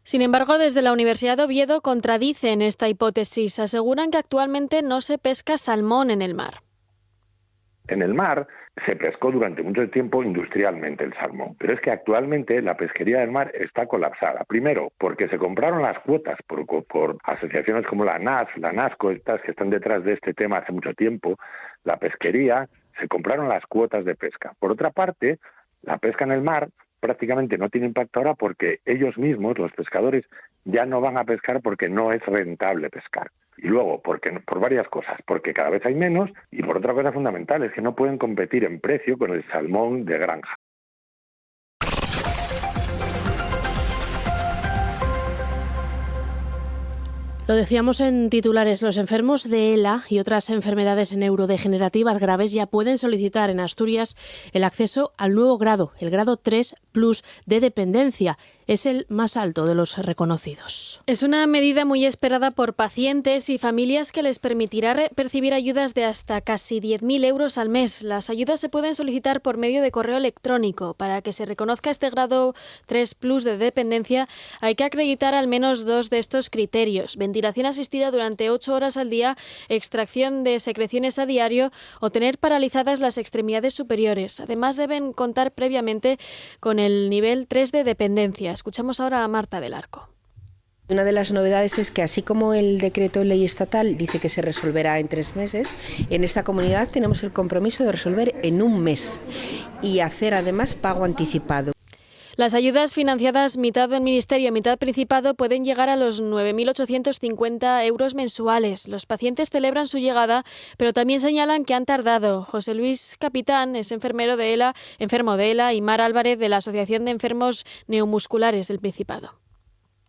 Sin embargo, desde la Universidad de Oviedo contradicen esta hipótesis. Aseguran que actualmente no se pesca salmón en el mar. En el mar se pescó durante mucho tiempo industrialmente el salmón, pero es que actualmente la pesquería del mar está colapsada. Primero, porque se compraron las cuotas por asociaciones como la NAS, la NASCO, estas que están detrás de este tema hace mucho tiempo. La pesquería, se compraron las cuotas de pesca. Por otra parte, la pesca en el mar prácticamente no tiene impacto ahora porque ellos mismos, los pescadores, ya no van a pescar porque no es rentable pescar. Y luego, por varias cosas, porque cada vez hay menos, y por otra cosa fundamental, es que no pueden competir en precio con el salmón de granja. Lo decíamos en titulares, los enfermos de ELA y otras enfermedades neurodegenerativas graves ya pueden solicitar en Asturias el acceso al nuevo grado, el grado 3+ de dependencia. es el más alto de los reconocidos. Es una medida muy esperada por pacientes y familias que les permitirá percibir ayudas de hasta casi 10.000 euros al mes. Las ayudas se pueden solicitar por medio de correo electrónico. Para que se reconozca este grado 3+ de dependencia, hay que acreditar al menos 2 de estos criterios: ventilación asistida durante 8 horas al día, extracción de secreciones a diario o tener paralizadas las extremidades superiores. Además, deben contar previamente con el nivel 3 de dependencia. Escuchamos ahora a Marta del Arco. Una de las novedades es que, así como el decreto ley estatal dice que se resolverá en 3 meses, en esta comunidad tenemos el compromiso de resolver en 1 mes y hacer además pago anticipado. Las ayudas financiadas mitad del Ministerio, mitad Principado, pueden llegar a los 9.850 euros mensuales. Los pacientes celebran su llegada, pero también señalan que han tardado. José Luis Capitán es enfermo de ELA, y Mar Álvarez, de la Asociación de Enfermos Neuromusculares del Principado.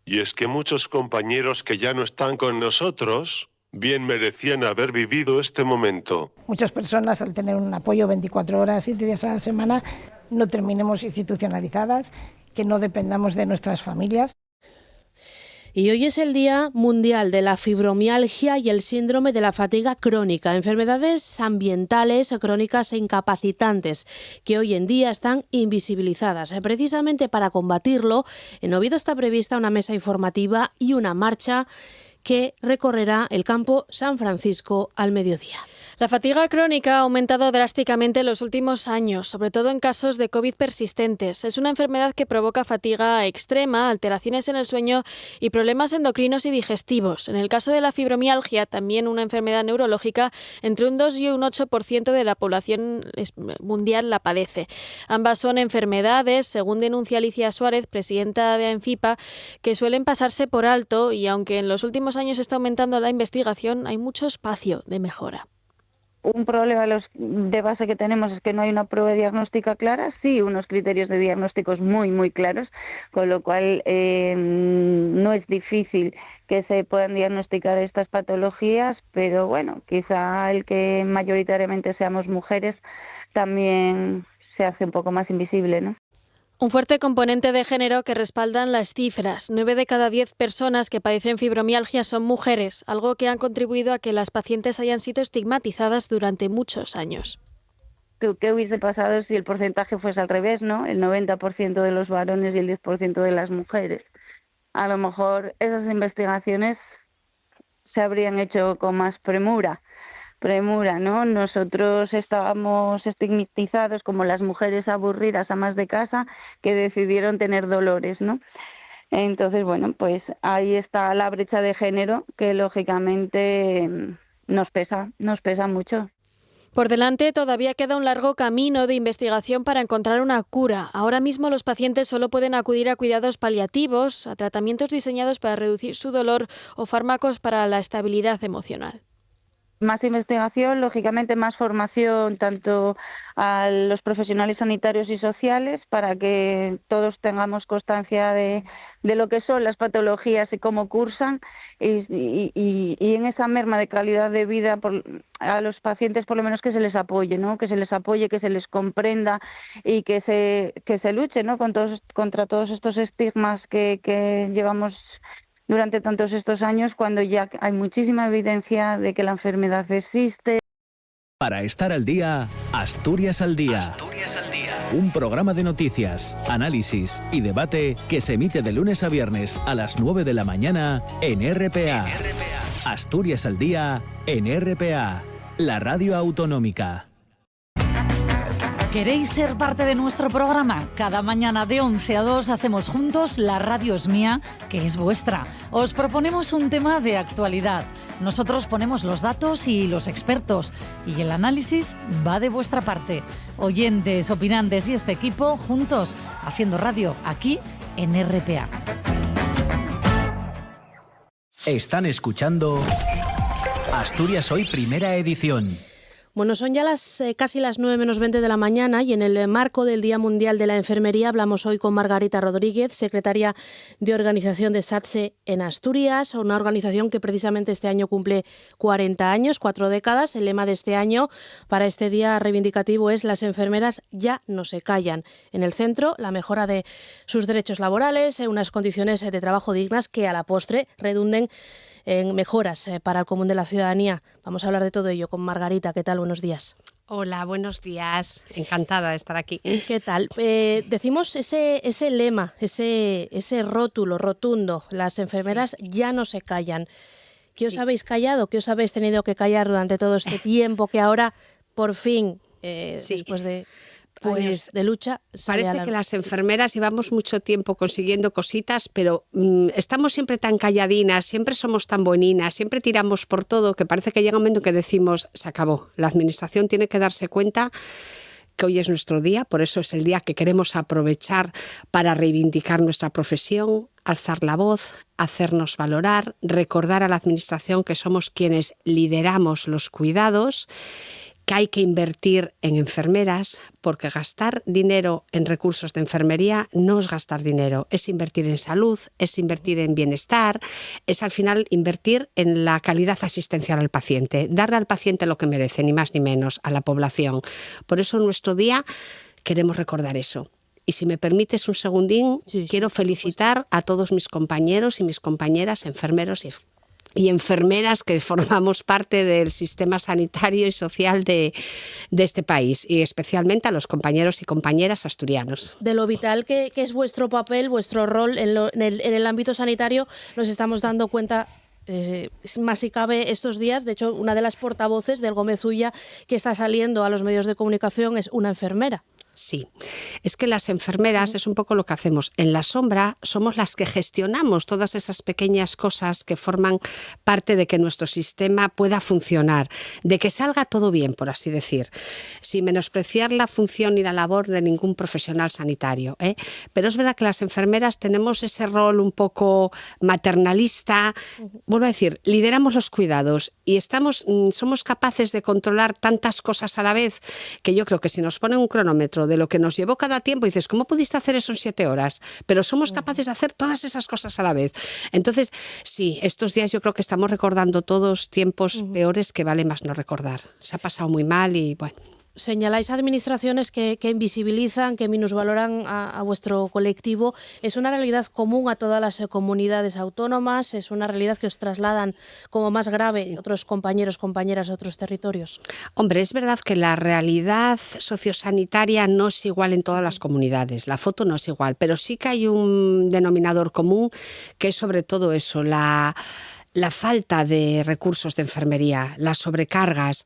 Y es que muchos compañeros que ya no están con nosotros bien merecían haber vivido este momento. Muchas personas, al tener un apoyo 24 horas, 7 días a la semana, no terminemos institucionalizadas, que no dependamos de nuestras familias. Y hoy es el Día Mundial de la Fibromialgia y el síndrome de la fatiga crónica, enfermedades ambientales crónicas e incapacitantes que hoy en día están invisibilizadas. Precisamente para combatirlo, en Oviedo está prevista una mesa informativa y una marcha que recorrerá el campo San Francisco al mediodía. La fatiga crónica ha aumentado drásticamente en los últimos años, sobre todo en casos de COVID persistentes. Es una enfermedad que provoca fatiga extrema, alteraciones en el sueño y problemas endocrinos y digestivos. En el caso de la fibromialgia, también una enfermedad neurológica, entre un 2 y un 8% de la población mundial la padece. Ambas son enfermedades, según denuncia Alicia Suárez, presidenta de AENFIPA, que suelen pasarse por alto, y aunque en los últimos años está aumentando la investigación, hay mucho espacio de mejora. Un problema de base que tenemos es que no hay una prueba diagnóstica clara, sí unos criterios de diagnósticos muy claros, con lo cual no es difícil que se puedan diagnosticar estas patologías, pero bueno, quizá el que mayoritariamente seamos mujeres también se hace un poco más invisible, ¿no? Un fuerte componente de género que respaldan las cifras. 9 de cada 10 personas que padecen fibromialgia son mujeres, algo que ha contribuido a que las pacientes hayan sido estigmatizadas durante muchos años. ¿Qué hubiese pasado si el porcentaje fuese al revés, ¿no? El 90% de los varones y el 10% de las mujeres. A lo mejor esas investigaciones se habrían hecho con más premura, ¿no? Nosotros estábamos estigmatizados como las mujeres aburridas, amas de casa, que decidieron tener dolores, ¿no? Entonces, bueno, pues ahí está la brecha de género que lógicamente nos pesa mucho. Por delante todavía queda un largo camino de investigación para encontrar una cura. Ahora mismo los pacientes solo pueden acudir a cuidados paliativos, a tratamientos diseñados para reducir su dolor o fármacos para la estabilidad emocional. Más investigación, lógicamente más formación tanto a los profesionales sanitarios y sociales para que todos tengamos constancia de lo que son las patologías y cómo cursan y en esa merma de calidad de vida a los pacientes por lo menos que se les apoye, ¿no? Que se les apoye, que se les comprenda y que se luche, ¿no? Contra todos estos estigmas que llevamos durante tantos estos años, cuando ya hay muchísima evidencia de que la enfermedad existe. Para estar al día, Asturias al Día. Asturias al Día. Un programa de noticias, análisis y debate que se emite de lunes a viernes a las 9 de la mañana en RPA. Asturias al Día en RPA, la radio autonómica. ¿Queréis ser parte de nuestro programa? Cada mañana de 11 a 2 hacemos juntos La Radio es Mía, que es vuestra. Os proponemos un tema de actualidad. Nosotros ponemos los datos y los expertos, y el análisis va de vuestra parte. Oyentes, opinantes y este equipo juntos, haciendo radio aquí en RPA. Están escuchando Asturias Hoy Primera Edición. Bueno, son ya casi las 9 menos 20 de la mañana y en el marco del Día Mundial de la Enfermería hablamos hoy con Margarita Rodríguez, secretaria de organización de SATSE en Asturias, una organización que precisamente este año cumple 40 años, 4 décadas. El lema de este año para este día reivindicativo es "Las enfermeras ya no se callan". En el centro, la mejora de sus derechos laborales, unas condiciones de trabajo dignas que a la postre redunden en mejoras para el común de la ciudadanía. Vamos a hablar de todo ello con Margarita. ¿Qué tal? Buenos días. Hola, buenos días. Encantada de estar aquí. ¿Qué tal? Decimos ese lema, ese rótulo rotundo, las enfermeras ya no se callan. ¿Qué os habéis callado? ¿Qué os habéis tenido que callar durante todo este tiempo que ahora, por fin, después de años de lucha, parece que las enfermeras llevamos mucho tiempo consiguiendo cositas, pero estamos siempre tan calladinas, siempre somos tan bueninas, siempre tiramos por todo, que parece que llega un momento que decimos, se acabó. La administración tiene que darse cuenta que hoy es nuestro día, por eso es el día que queremos aprovechar para reivindicar nuestra profesión, alzar la voz, hacernos valorar, recordar a la administración que somos quienes lideramos los cuidados, que hay que invertir en enfermeras, porque gastar dinero en recursos de enfermería no es gastar dinero, es invertir en salud, es invertir en bienestar, es al final invertir en la calidad asistencial al paciente, darle al paciente lo que merece, ni más ni menos, a la población. Por eso en nuestro día queremos recordar eso. Y si me permites un segundín, quiero felicitar a todos mis compañeros y mis compañeras, enfermeros y enfermeras que formamos parte del sistema sanitario y social de este país, y especialmente a los compañeros y compañeras asturianos. De lo vital que es vuestro papel, vuestro rol en el ámbito sanitario, nos estamos dando cuenta más si cabe estos días. De hecho, una de las portavoces del Gómez Ulla que está saliendo a los medios de comunicación es una enfermera. Sí, es que las enfermeras es un poco lo que hacemos. En la sombra somos las que gestionamos todas esas pequeñas cosas que forman parte de que nuestro sistema pueda funcionar, de que salga todo bien, por así decir, sin menospreciar la función y la labor de ningún profesional sanitario, ¿eh? Pero es verdad que las enfermeras tenemos ese rol un poco maternalista. Vuelvo a decir, lideramos los cuidados y somos capaces de controlar tantas cosas a la vez que yo creo que si nos ponen un cronómetro de lo que nos llevó cada tiempo, y dices, ¿cómo pudiste hacer eso en 7 horas? Pero somos capaces de hacer todas esas cosas a la vez. Entonces, sí, estos días yo creo que estamos recordando todos tiempos peores que vale más no recordar. Se ha pasado muy mal y bueno. Señaláis administraciones que invisibilizan, que minusvaloran a vuestro colectivo. ¿Es una realidad común a todas las comunidades autónomas? ¿Es una realidad que os trasladan como más grave otros compañeros, compañeras de otros territorios? Hombre, es verdad que la realidad sociosanitaria no es igual en todas las comunidades. La foto no es igual, pero sí que hay un denominador común que es sobre todo eso, la falta de recursos de enfermería, las sobrecargas.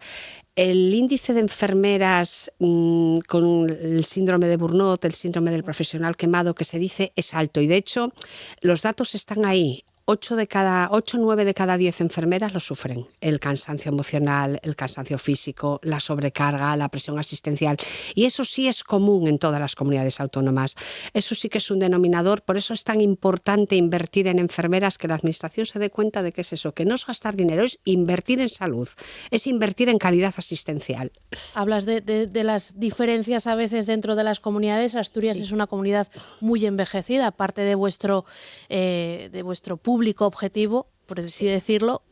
El índice de enfermeras con el síndrome de Burnout, el síndrome del profesional quemado que se dice, es alto. Y de hecho, los datos están ahí. 8 o 9 de cada 10 enfermeras lo sufren. El cansancio emocional, el cansancio físico, la sobrecarga, la presión asistencial. Y eso sí es común en todas las comunidades autónomas. Eso sí que es un denominador. Por eso es tan importante invertir en enfermeras, que la administración se dé cuenta de que es eso, que no es gastar dinero, es invertir en salud, es invertir en calidad asistencial. Hablas de las diferencias a veces dentro de las comunidades. Asturias es una comunidad muy envejecida, aparte de vuestro público objetivo, por así decirlo,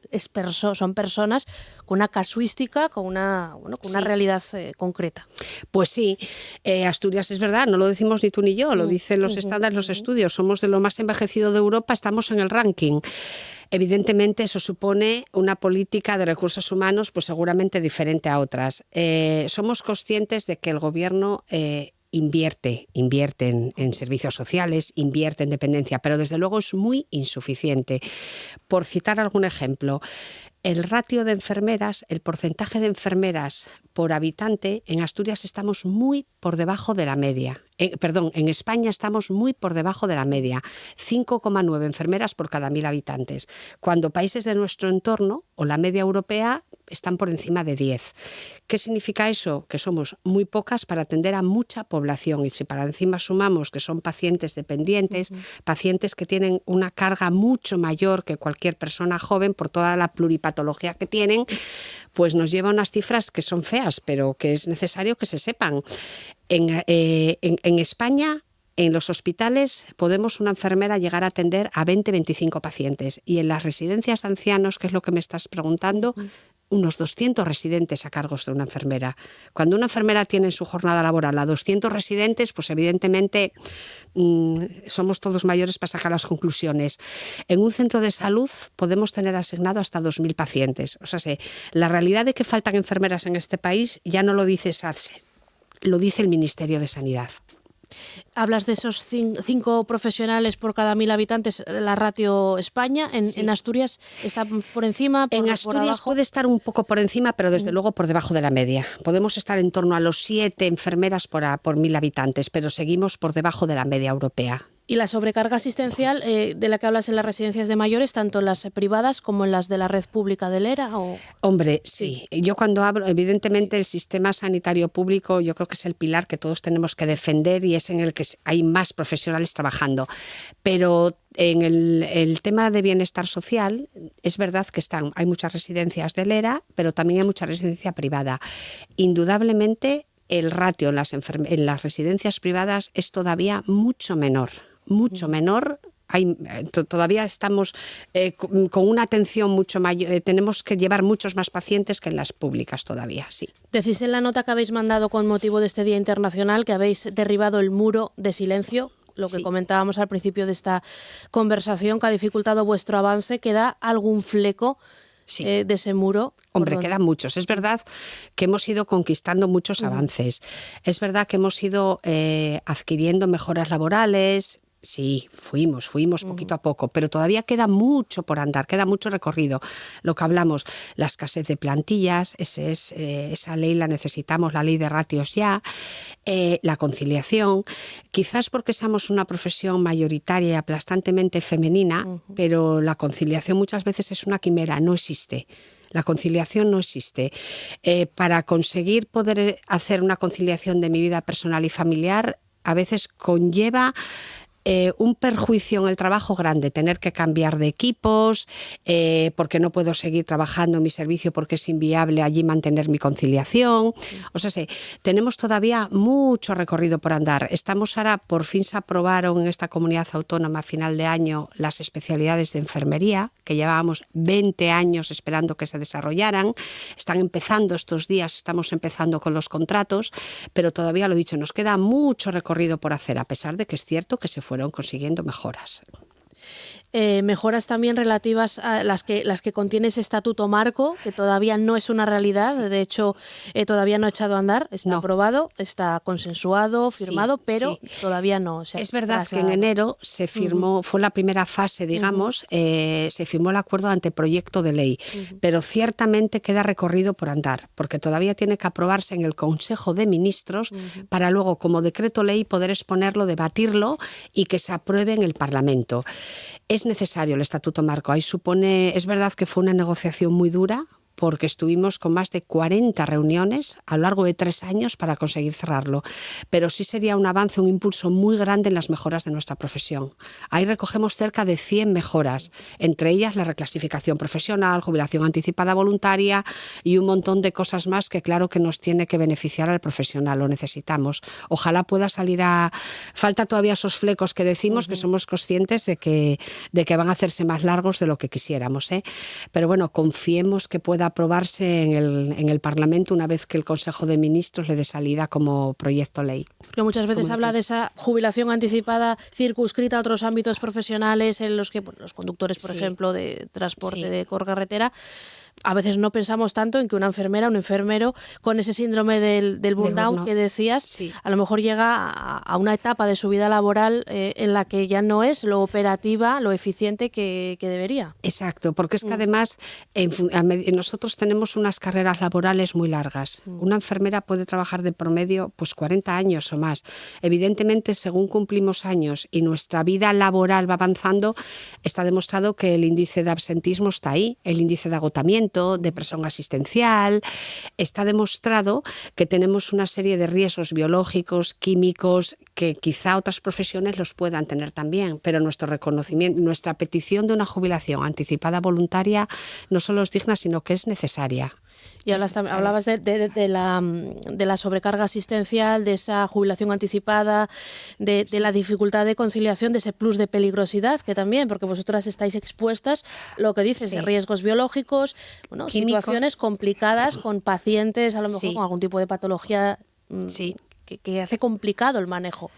son personas con una casuística, con una realidad concreta. Pues sí, Asturias es verdad, no lo decimos ni tú ni yo, lo dicen los estándares, los estudios, somos de lo más envejecido de Europa, estamos en el ranking. Evidentemente eso supone una política de recursos humanos pues seguramente diferente a otras. Somos conscientes de que el gobierno invierte en servicios sociales, invierte en dependencia, pero desde luego es muy insuficiente. Por citar algún ejemplo, el ratio de enfermeras, el porcentaje de enfermeras por habitante, en Asturias estamos muy por debajo de la media. en España estamos muy por debajo de la media, 5,9 enfermeras por cada 1.000 habitantes, cuando países de nuestro entorno o la media europea están por encima de 10. ¿Qué significa eso? Que somos muy pocas para atender a mucha población, y si para encima sumamos que son pacientes dependientes, pacientes que tienen una carga mucho mayor que cualquier persona joven por toda la pluripatología que tienen, pues nos lleva a unas cifras que son feas, pero que es necesario que se sepan. En España, en los hospitales, podemos una enfermera llegar a atender a 20-25 pacientes, y en las residencias de ancianos, que es lo que me estás preguntando, unos 200 residentes a cargo de una enfermera. Cuando una enfermera tiene en su jornada laboral a 200 residentes, pues evidentemente somos todos mayores para sacar las conclusiones. En un centro de salud podemos tener asignado hasta 2.000 pacientes. O sea, la realidad de que faltan enfermeras en este país ya no lo dice SATSE, lo dice el Ministerio de Sanidad. Hablas de esos 5 profesionales por cada 1.000 habitantes, la ratio España. En Asturias está por encima, en Asturias puede estar un poco por encima, pero desde luego por debajo de la media. Podemos estar en torno a los 7 enfermeras por 1.000 habitantes, pero seguimos por debajo de la media europea. ¿Y la sobrecarga asistencial de la que hablas en las residencias de mayores, tanto en las privadas como en las de la red pública del ERA? Hombre, sí. Yo cuando hablo, evidentemente el sistema sanitario público yo creo que es el pilar que todos tenemos que defender y es en el que hay más profesionales trabajando. Pero en el tema de bienestar social es verdad que hay muchas residencias del ERA, pero también hay mucha residencia privada. Indudablemente el ratio en las residencias privadas es todavía mucho menor. Todavía estamos con una atención mucho mayor, tenemos que llevar muchos más pacientes que en las públicas todavía, sí. Decís en la nota que habéis mandado con motivo de este Día Internacional que habéis derribado el muro de silencio, lo que comentábamos al principio de esta conversación, que ha dificultado vuestro avance. ¿Queda algún fleco de ese muro? Hombre, quedan muchos. Es verdad que hemos ido conquistando muchos avances. Es verdad que hemos ido adquiriendo mejoras laborales. Sí, fuimos poquito a poco, pero todavía queda mucho por andar, queda mucho recorrido. Lo que hablamos, la escasez de plantillas, esa ley la necesitamos, la ley de ratios ya, la conciliación, quizás porque somos una profesión mayoritaria y aplastantemente femenina, pero la conciliación muchas veces es una quimera, no existe. La conciliación no existe. Para conseguir poder hacer una conciliación de mi vida personal y familiar, a veces conlleva un perjuicio en el trabajo grande, tener que cambiar de equipos, porque no puedo seguir trabajando en mi servicio porque es inviable allí mantener mi conciliación. O sea, tenemos todavía mucho recorrido por andar. Por fin se aprobaron en esta comunidad autónoma a final de año las especialidades de enfermería, que llevábamos 20 años esperando que se desarrollaran. Están empezando estos días, estamos empezando con los contratos, pero todavía, lo dicho, nos queda mucho recorrido por hacer, a pesar de que es cierto que se fueron consiguiendo mejoras. Mejoras también relativas a las que contiene ese estatuto marco, que todavía no es una realidad, de hecho todavía no ha echado a andar, está aprobado, está consensuado, firmado, pero todavía no. Es verdad que en enero se firmó, fue la primera fase, digamos, se firmó el acuerdo de anteproyecto de ley, pero ciertamente queda recorrido por andar, porque todavía tiene que aprobarse en el Consejo de Ministros para luego, como decreto ley, poder exponerlo, debatirlo y que se apruebe en el Parlamento. Es necesario el Estatuto Marco. Ahí es verdad que fue una negociación muy dura, porque estuvimos con más de 40 reuniones a lo largo de 3 años para conseguir cerrarlo. Pero sí sería un avance, un impulso muy grande en las mejoras de nuestra profesión. Ahí recogemos cerca de 100 mejoras, entre ellas la reclasificación profesional, jubilación anticipada voluntaria y un montón de cosas más que claro que nos tiene que beneficiar al profesional, lo necesitamos. Ojalá pueda salir Falta todavía esos flecos que decimos, que somos conscientes de que van a hacerse más largos de lo que quisiéramos, Pero bueno, confiemos que pueda aprobarse en el Parlamento una vez que el Consejo de Ministros le dé salida como proyecto ley. Porque muchas veces habla de esa jubilación anticipada circunscrita a otros ámbitos profesionales en los que los conductores, por ejemplo, de transporte de carretera, a veces no pensamos tanto en que una enfermera, un enfermero con ese síndrome del burnout que decías, a lo mejor llega a una etapa de su vida laboral en la que ya no es lo operativa, lo eficiente que debería. Exacto, porque es que además nosotros tenemos unas carreras laborales muy largas. Una enfermera puede trabajar de promedio pues 40 años o más. Evidentemente, según cumplimos años y nuestra vida laboral va avanzando, está demostrado que el índice de absentismo está ahí, el índice de agotamiento, depresión asistencial. Está demostrado que tenemos una serie de riesgos biológicos, químicos, que quizá otras profesiones los puedan tener también, pero nuestro reconocimiento, nuestra petición de una jubilación anticipada voluntaria no solo es digna, sino que es necesaria. Y hablabas de la sobrecarga asistencial, de esa jubilación anticipada, de la dificultad de conciliación, de ese plus de peligrosidad que también, porque vosotras estáis expuestas, lo que dices, de riesgos biológicos, situaciones complicadas con pacientes, a lo mejor con algún tipo de patología que hace complicado el manejo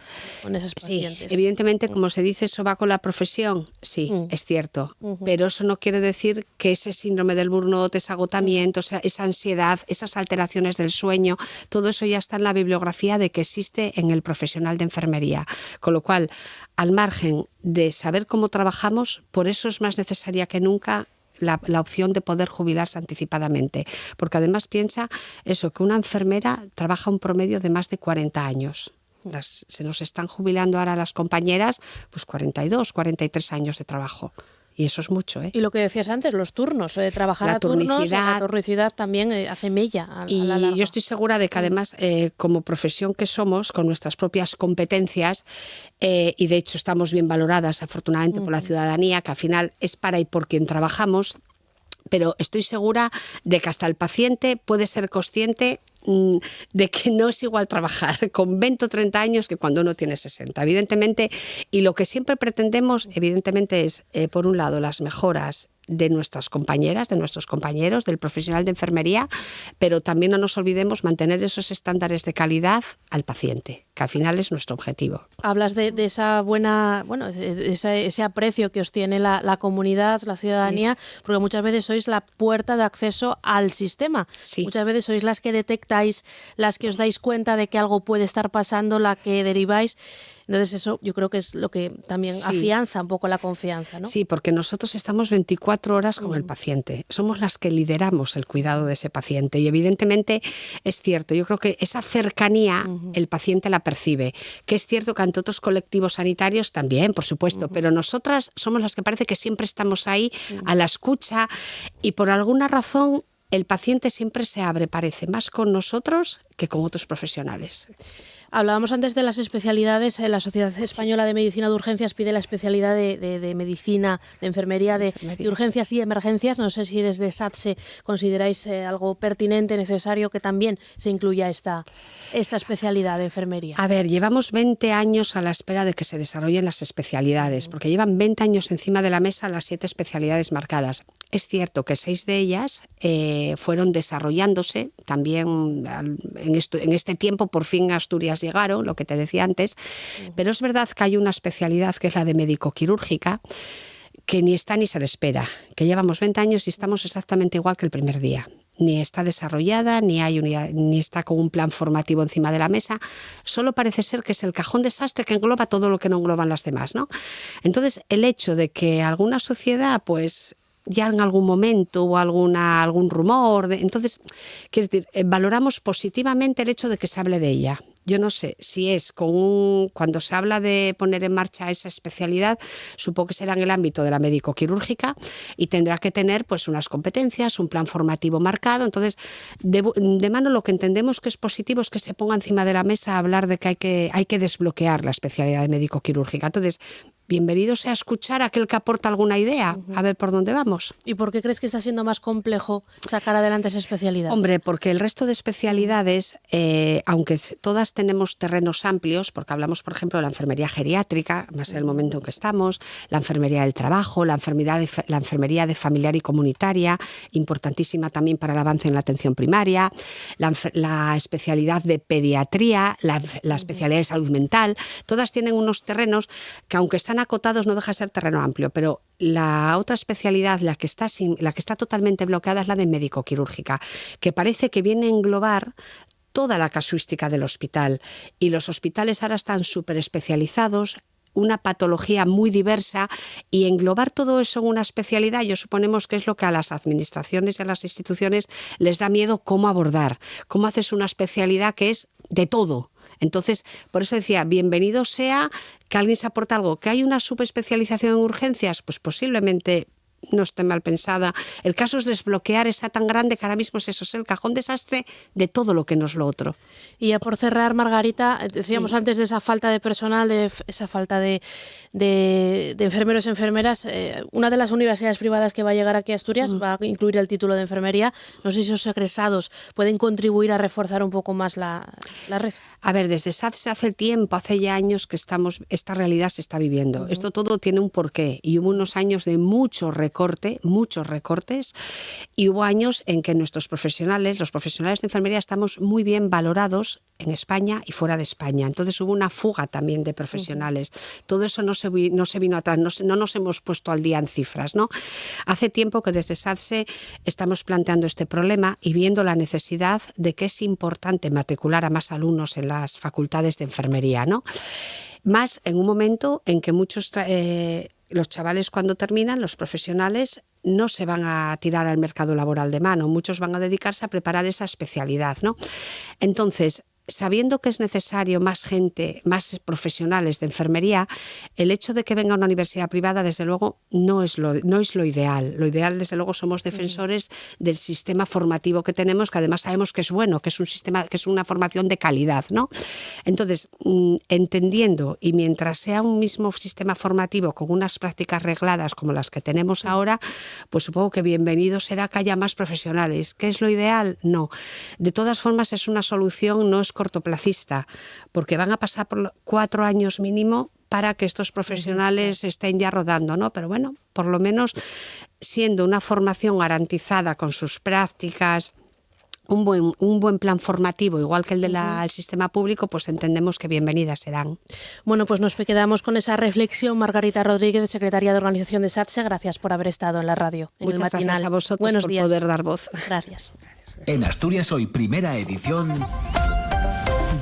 con esos pacientes. Sí, evidentemente, como se dice, eso va con la profesión, es cierto, pero eso no quiere decir que ese síndrome del burnout, ese agotamiento, esa ansiedad, esas alteraciones del sueño, todo eso ya está en la bibliografía de que existe en el profesional de enfermería, con lo cual, al margen de saber cómo trabajamos, por eso es más necesaria que nunca la opción de poder jubilarse anticipadamente, porque además piensa eso, que una enfermera trabaja un promedio de más de 40 años. Se nos están jubilando ahora las compañeras, pues 42, 43 años de trabajo. Y eso es mucho, ¿eh? Y lo que decías antes, los turnos, trabajar la a turnos, la turnicidad también hace mella. Y yo estoy segura de que además, como profesión que somos, con nuestras propias competencias, y de hecho estamos bien valoradas afortunadamente por la ciudadanía, que al final es para y por quien trabajamos, pero estoy segura de que hasta el paciente puede ser consciente de que no es igual trabajar con 20 o 30 años que cuando uno tiene 60, evidentemente, y lo que siempre pretendemos, evidentemente, es, por un lado, las mejoras de nuestras compañeras, de nuestros compañeros, del profesional de enfermería, pero también no nos olvidemos mantener esos estándares de calidad al paciente, que al final es nuestro objetivo. Hablas de esa buena, ese aprecio que os tiene la comunidad, la ciudadanía, porque muchas veces sois la puerta de acceso al sistema. Muchas veces sois las que detectáis, las que os dais cuenta de que algo puede estar pasando, la que deriváis. Entonces eso yo creo que es lo que también afianza un poco la confianza, ¿no? Sí, porque nosotros estamos 24 horas con el paciente. Somos las que lideramos el cuidado de ese paciente y evidentemente es cierto, yo creo que esa cercanía el paciente la percibe, que es cierto que ante otros colectivos sanitarios también, por supuesto, pero nosotras somos las que parece que siempre estamos ahí a la escucha y por alguna razón el paciente siempre se abre, parece, más con nosotros que con otros profesionales. Hablábamos antes de las especialidades. La Sociedad Española de Medicina de Urgencias pide la especialidad de medicina, de enfermería, de urgencias y emergencias. No sé si desde SATSE consideráis algo pertinente, necesario, que también se incluya esta especialidad de enfermería. A ver, llevamos 20 años a la espera de que se desarrollen las especialidades, porque llevan 20 años encima de la mesa las 7 especialidades marcadas. Es cierto que 6 de ellas fueron desarrollándose también en este tiempo. Por fin Asturias llegaron, lo que te decía antes, pero es verdad que hay una especialidad que es la de médico-quirúrgica, que ni está ni se le espera, que llevamos 20 años y estamos exactamente igual que el primer día. Ni está desarrollada, ni está con un plan formativo encima de la mesa. Solo parece ser que es el cajón desastre que engloba todo lo que no engloban las demás, ¿no? Entonces, el hecho de que alguna sociedad, pues ya en algún momento hubo algún rumor, entonces, quiero decir, valoramos positivamente el hecho de que se hable de ella. Yo no sé si es cuando se habla de poner en marcha esa especialidad, supongo que será en el ámbito de la médico-quirúrgica y tendrá que tener pues unas competencias, un plan formativo marcado. Entonces, de mano lo que entendemos que es positivo es que se ponga encima de la mesa a hablar de que hay que desbloquear la especialidad de médico-quirúrgica. Entonces, bienvenido sea a escuchar a aquel que aporta alguna idea, a ver por dónde vamos. ¿Y por qué crees que está siendo más complejo sacar adelante esa especialidad? Hombre, porque el resto de especialidades, aunque todas tenemos terrenos amplios, porque hablamos, por ejemplo, de la enfermería geriátrica, más en el momento en que estamos, la enfermería del trabajo, la enfermería de familiar y comunitaria, importantísima también para el avance en la atención primaria, la especialidad de pediatría, la especialidad de salud mental, todas tienen unos terrenos que, aunque están acotados no deja de ser terreno amplio, pero la otra especialidad, la que está totalmente bloqueada, es la de médico-quirúrgica, que parece que viene a englobar toda la casuística del hospital, y los hospitales ahora están súper especializados, una patología muy diversa, y englobar todo eso en una especialidad, yo suponemos que es lo que a las administraciones y a las instituciones les da miedo cómo abordar, cómo haces una especialidad que es de todo. Entonces, por eso decía, bienvenido sea que alguien se aporte algo. ¿Que hay una subespecialización en urgencias? Pues posiblemente no esté mal pensada. El caso es desbloquear esa tan grande que ahora mismo es eso, es el cajón desastre de todo lo que no es lo otro. Y ya por cerrar, Margarita, decíamos antes de esa falta de personal, de esa falta de enfermeros y enfermeras. Una de las universidades privadas que va a llegar aquí a Asturias va a incluir el título de enfermería. No sé si esos egresados pueden contribuir a reforzar un poco más la red. A ver, desde SATSE hace tiempo, hace ya años que esta realidad se está viviendo. Esto todo tiene un porqué, y hubo unos años de muchos recortes, y hubo años en que los profesionales de enfermería, estamos muy bien valorados en España y fuera de España. Entonces hubo una fuga también de profesionales. Todo eso no se vino atrás, no nos hemos puesto al día en cifras, ¿no? Hace tiempo que desde SATSE estamos planteando este problema y viendo la necesidad de que es importante matricular a más alumnos en las facultades de enfermería, ¿no? Más en un momento en que muchos los chavales, cuando terminan, los profesionales, no se van a tirar al mercado laboral de mano, muchos van a dedicarse a preparar esa especialidad, ¿no? Entonces, sabiendo que es necesario más gente, más profesionales de enfermería, el hecho de que venga una universidad privada, desde luego, no es lo ideal. Lo ideal, desde luego, somos defensores del sistema formativo que tenemos, que además sabemos que es bueno, que es un sistema, que es una formación de calidad, ¿no? Entonces, entendiendo, y mientras sea un mismo sistema formativo con unas prácticas regladas como las que tenemos ahora, pues supongo que bienvenido será que haya más profesionales. ¿Qué es lo ideal? No. De todas formas, es una solución, no es cortoplacista, porque van a pasar por 4 años mínimo para que estos profesionales estén ya rodando, ¿no? Pero bueno, por lo menos siendo una formación garantizada con sus prácticas, un buen plan formativo, igual que el del sistema público, pues entendemos que bienvenidas serán. Bueno, pues nos quedamos con esa reflexión. Margarita Rodríguez, secretaria de organización de SATSE, gracias por haber estado en la radio. Muchas gracias a vosotros. Buenos días. Poder dar voz. Gracias. En Asturias Hoy, primera edición,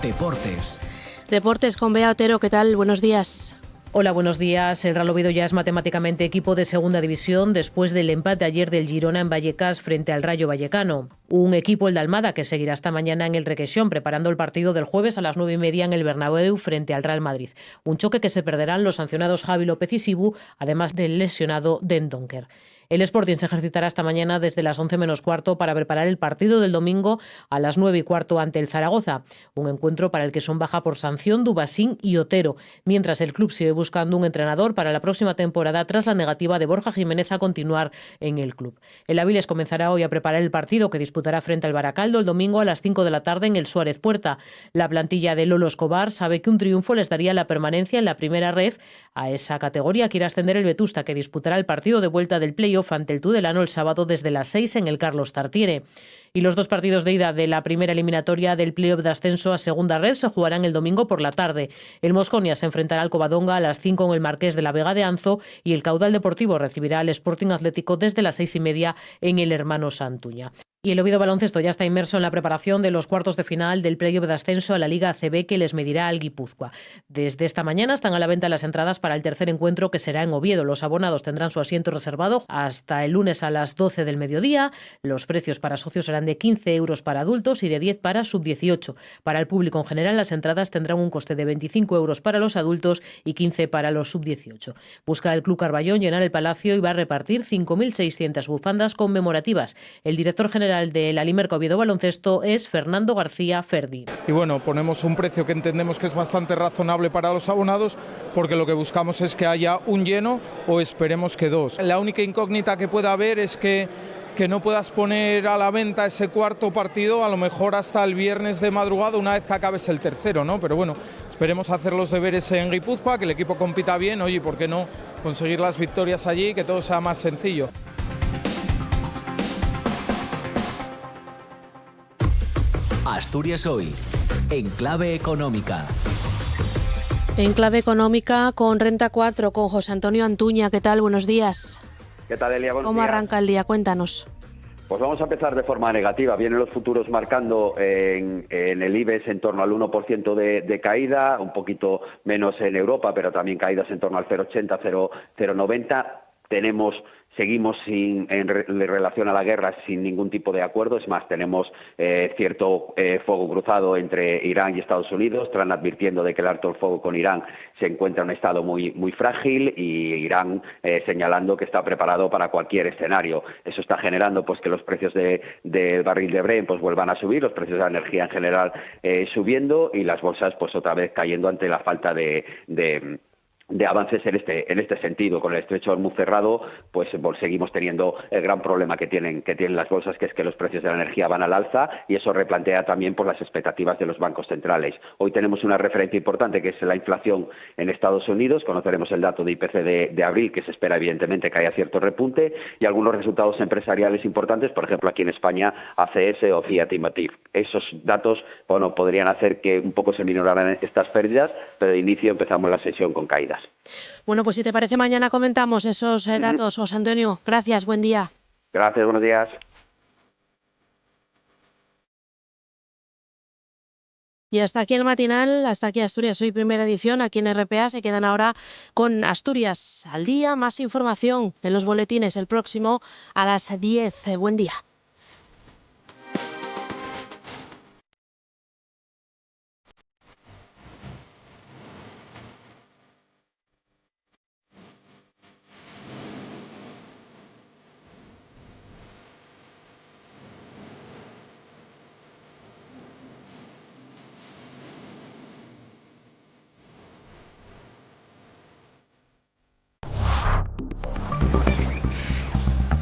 Deportes. Deportes con Bea Otero, ¿qué tal? Buenos días. Hola, buenos días. El Real Oviedo ya es matemáticamente equipo de segunda división después del empate ayer del Girona en Vallecas frente al Rayo Vallecano. Un equipo, el de Almada, que seguirá esta mañana en el Requesón, preparando el partido del jueves a las 9:30 en el Bernabéu frente al Real Madrid. Un choque que se perderán los sancionados Javi López y Sibu, además del lesionado Den Donker. El Sporting se ejercitará esta mañana desde las 11 menos cuarto para preparar el partido del domingo a las 9:15 ante el Zaragoza. Un encuentro para el que son baja por sanción Dubasín y Otero, mientras el club sigue buscando un entrenador para la próxima temporada tras la negativa de Borja Jiménez a continuar en el club. El Avilés comenzará hoy a preparar el partido que disputará frente al Baracaldo el domingo a las 5 de la tarde en el Suárez Puerta. La plantilla de Lolo Escobar sabe que un triunfo les daría la permanencia en la primera ref. A esa categoría quiere ascender el Vetusta, que disputará el partido de vuelta del playoff ante el Tudelano el sábado desde las 6 en el Carlos Tartiere. Y los 2 partidos de ida de la primera eliminatoria del playoff de ascenso a segunda red se jugarán el domingo por la tarde. El Mosconia se enfrentará al Covadonga a las 5 en el Marqués de la Vega de Anzo, y el Caudal Deportivo recibirá al Sporting Atlético desde las 6:30 en el Hermano Santuña. Y el Oviedo Baloncesto ya está inmerso en la preparación de los cuartos de final del playoff de ascenso a la Liga ACB, que les medirá al Guipúzcoa. Desde esta mañana están a la venta las entradas para el tercer encuentro, que será en Oviedo. Los abonados tendrán su asiento reservado hasta el lunes a las 12 del mediodía. Los precios para socios serán de 15 euros para adultos y de 10 para sub-18. Para el público en general, las entradas tendrán un coste de 25 euros para los adultos y 15 para los sub-18. Busca el Club Carballón llenar el Palacio y va a repartir 5.600 bufandas conmemorativas. El director general de la Limerca Oviedo Baloncesto es Fernando García Ferdi. Y bueno, ponemos un precio que entendemos que es bastante razonable para los abonados, porque lo que buscamos es que haya un lleno o esperemos que 2. La única incógnita que pueda haber es que no puedas poner a la venta ese cuarto partido a lo mejor hasta el viernes de madrugada, una vez que acabes el tercero, ¿no? Pero bueno, esperemos hacer los deberes en Guipúzcoa, que el equipo compita bien, oye, ¿por qué no conseguir las victorias allí y que todo sea más sencillo? Asturias Hoy, en clave económica. En clave económica, con Renta 4, con José Antonio Antuña. ¿Qué tal? Buenos días. ¿Qué tal, Elia? Buenos ¿Cómo días. arranca el día? Cuéntanos. Pues vamos a empezar de forma negativa. Vienen los futuros marcando en el IBEX en torno al 1% de caída, un poquito menos en Europa, pero también caídas en torno al 0,80, 0,90. Seguimos en relación a la guerra sin ningún tipo de acuerdo. Es más, tenemos cierto fuego cruzado entre Irán y Estados Unidos. Están advirtiendo de que el alto el fuego con Irán se encuentra en un estado muy frágil, y Irán señalando que está preparado para cualquier escenario. Eso está generando pues que los precios del barril de Brent pues vuelvan a subir, los precios de la energía en general subiendo, y las bolsas pues otra vez cayendo ante la falta de avances en este sentido. Con el estrecho de Hormuz cerrado, pues seguimos teniendo el gran problema que tienen las bolsas, que es que los precios de la energía van al alza, y eso replantea también por las expectativas de los bancos centrales. Hoy tenemos una referencia importante, que es la inflación en Estados Unidos. Conoceremos el dato de IPC de abril, que se espera evidentemente que haya cierto repunte, y algunos resultados empresariales importantes, por ejemplo aquí en España, ACS o Fiat y Matif. Esos datos podrían hacer que un poco se minoraran estas pérdidas, pero de inicio empezamos la sesión con caídas. Bueno, pues si te parece, mañana comentamos esos datos. José Antonio, gracias, buen día. Gracias, buenos días. Y hasta aquí el matinal, hasta aquí Asturias Hoy, primera edición. Aquí en RPA se quedan ahora con Asturias al día. Más información en los boletines el próximo a las 10. Buen día.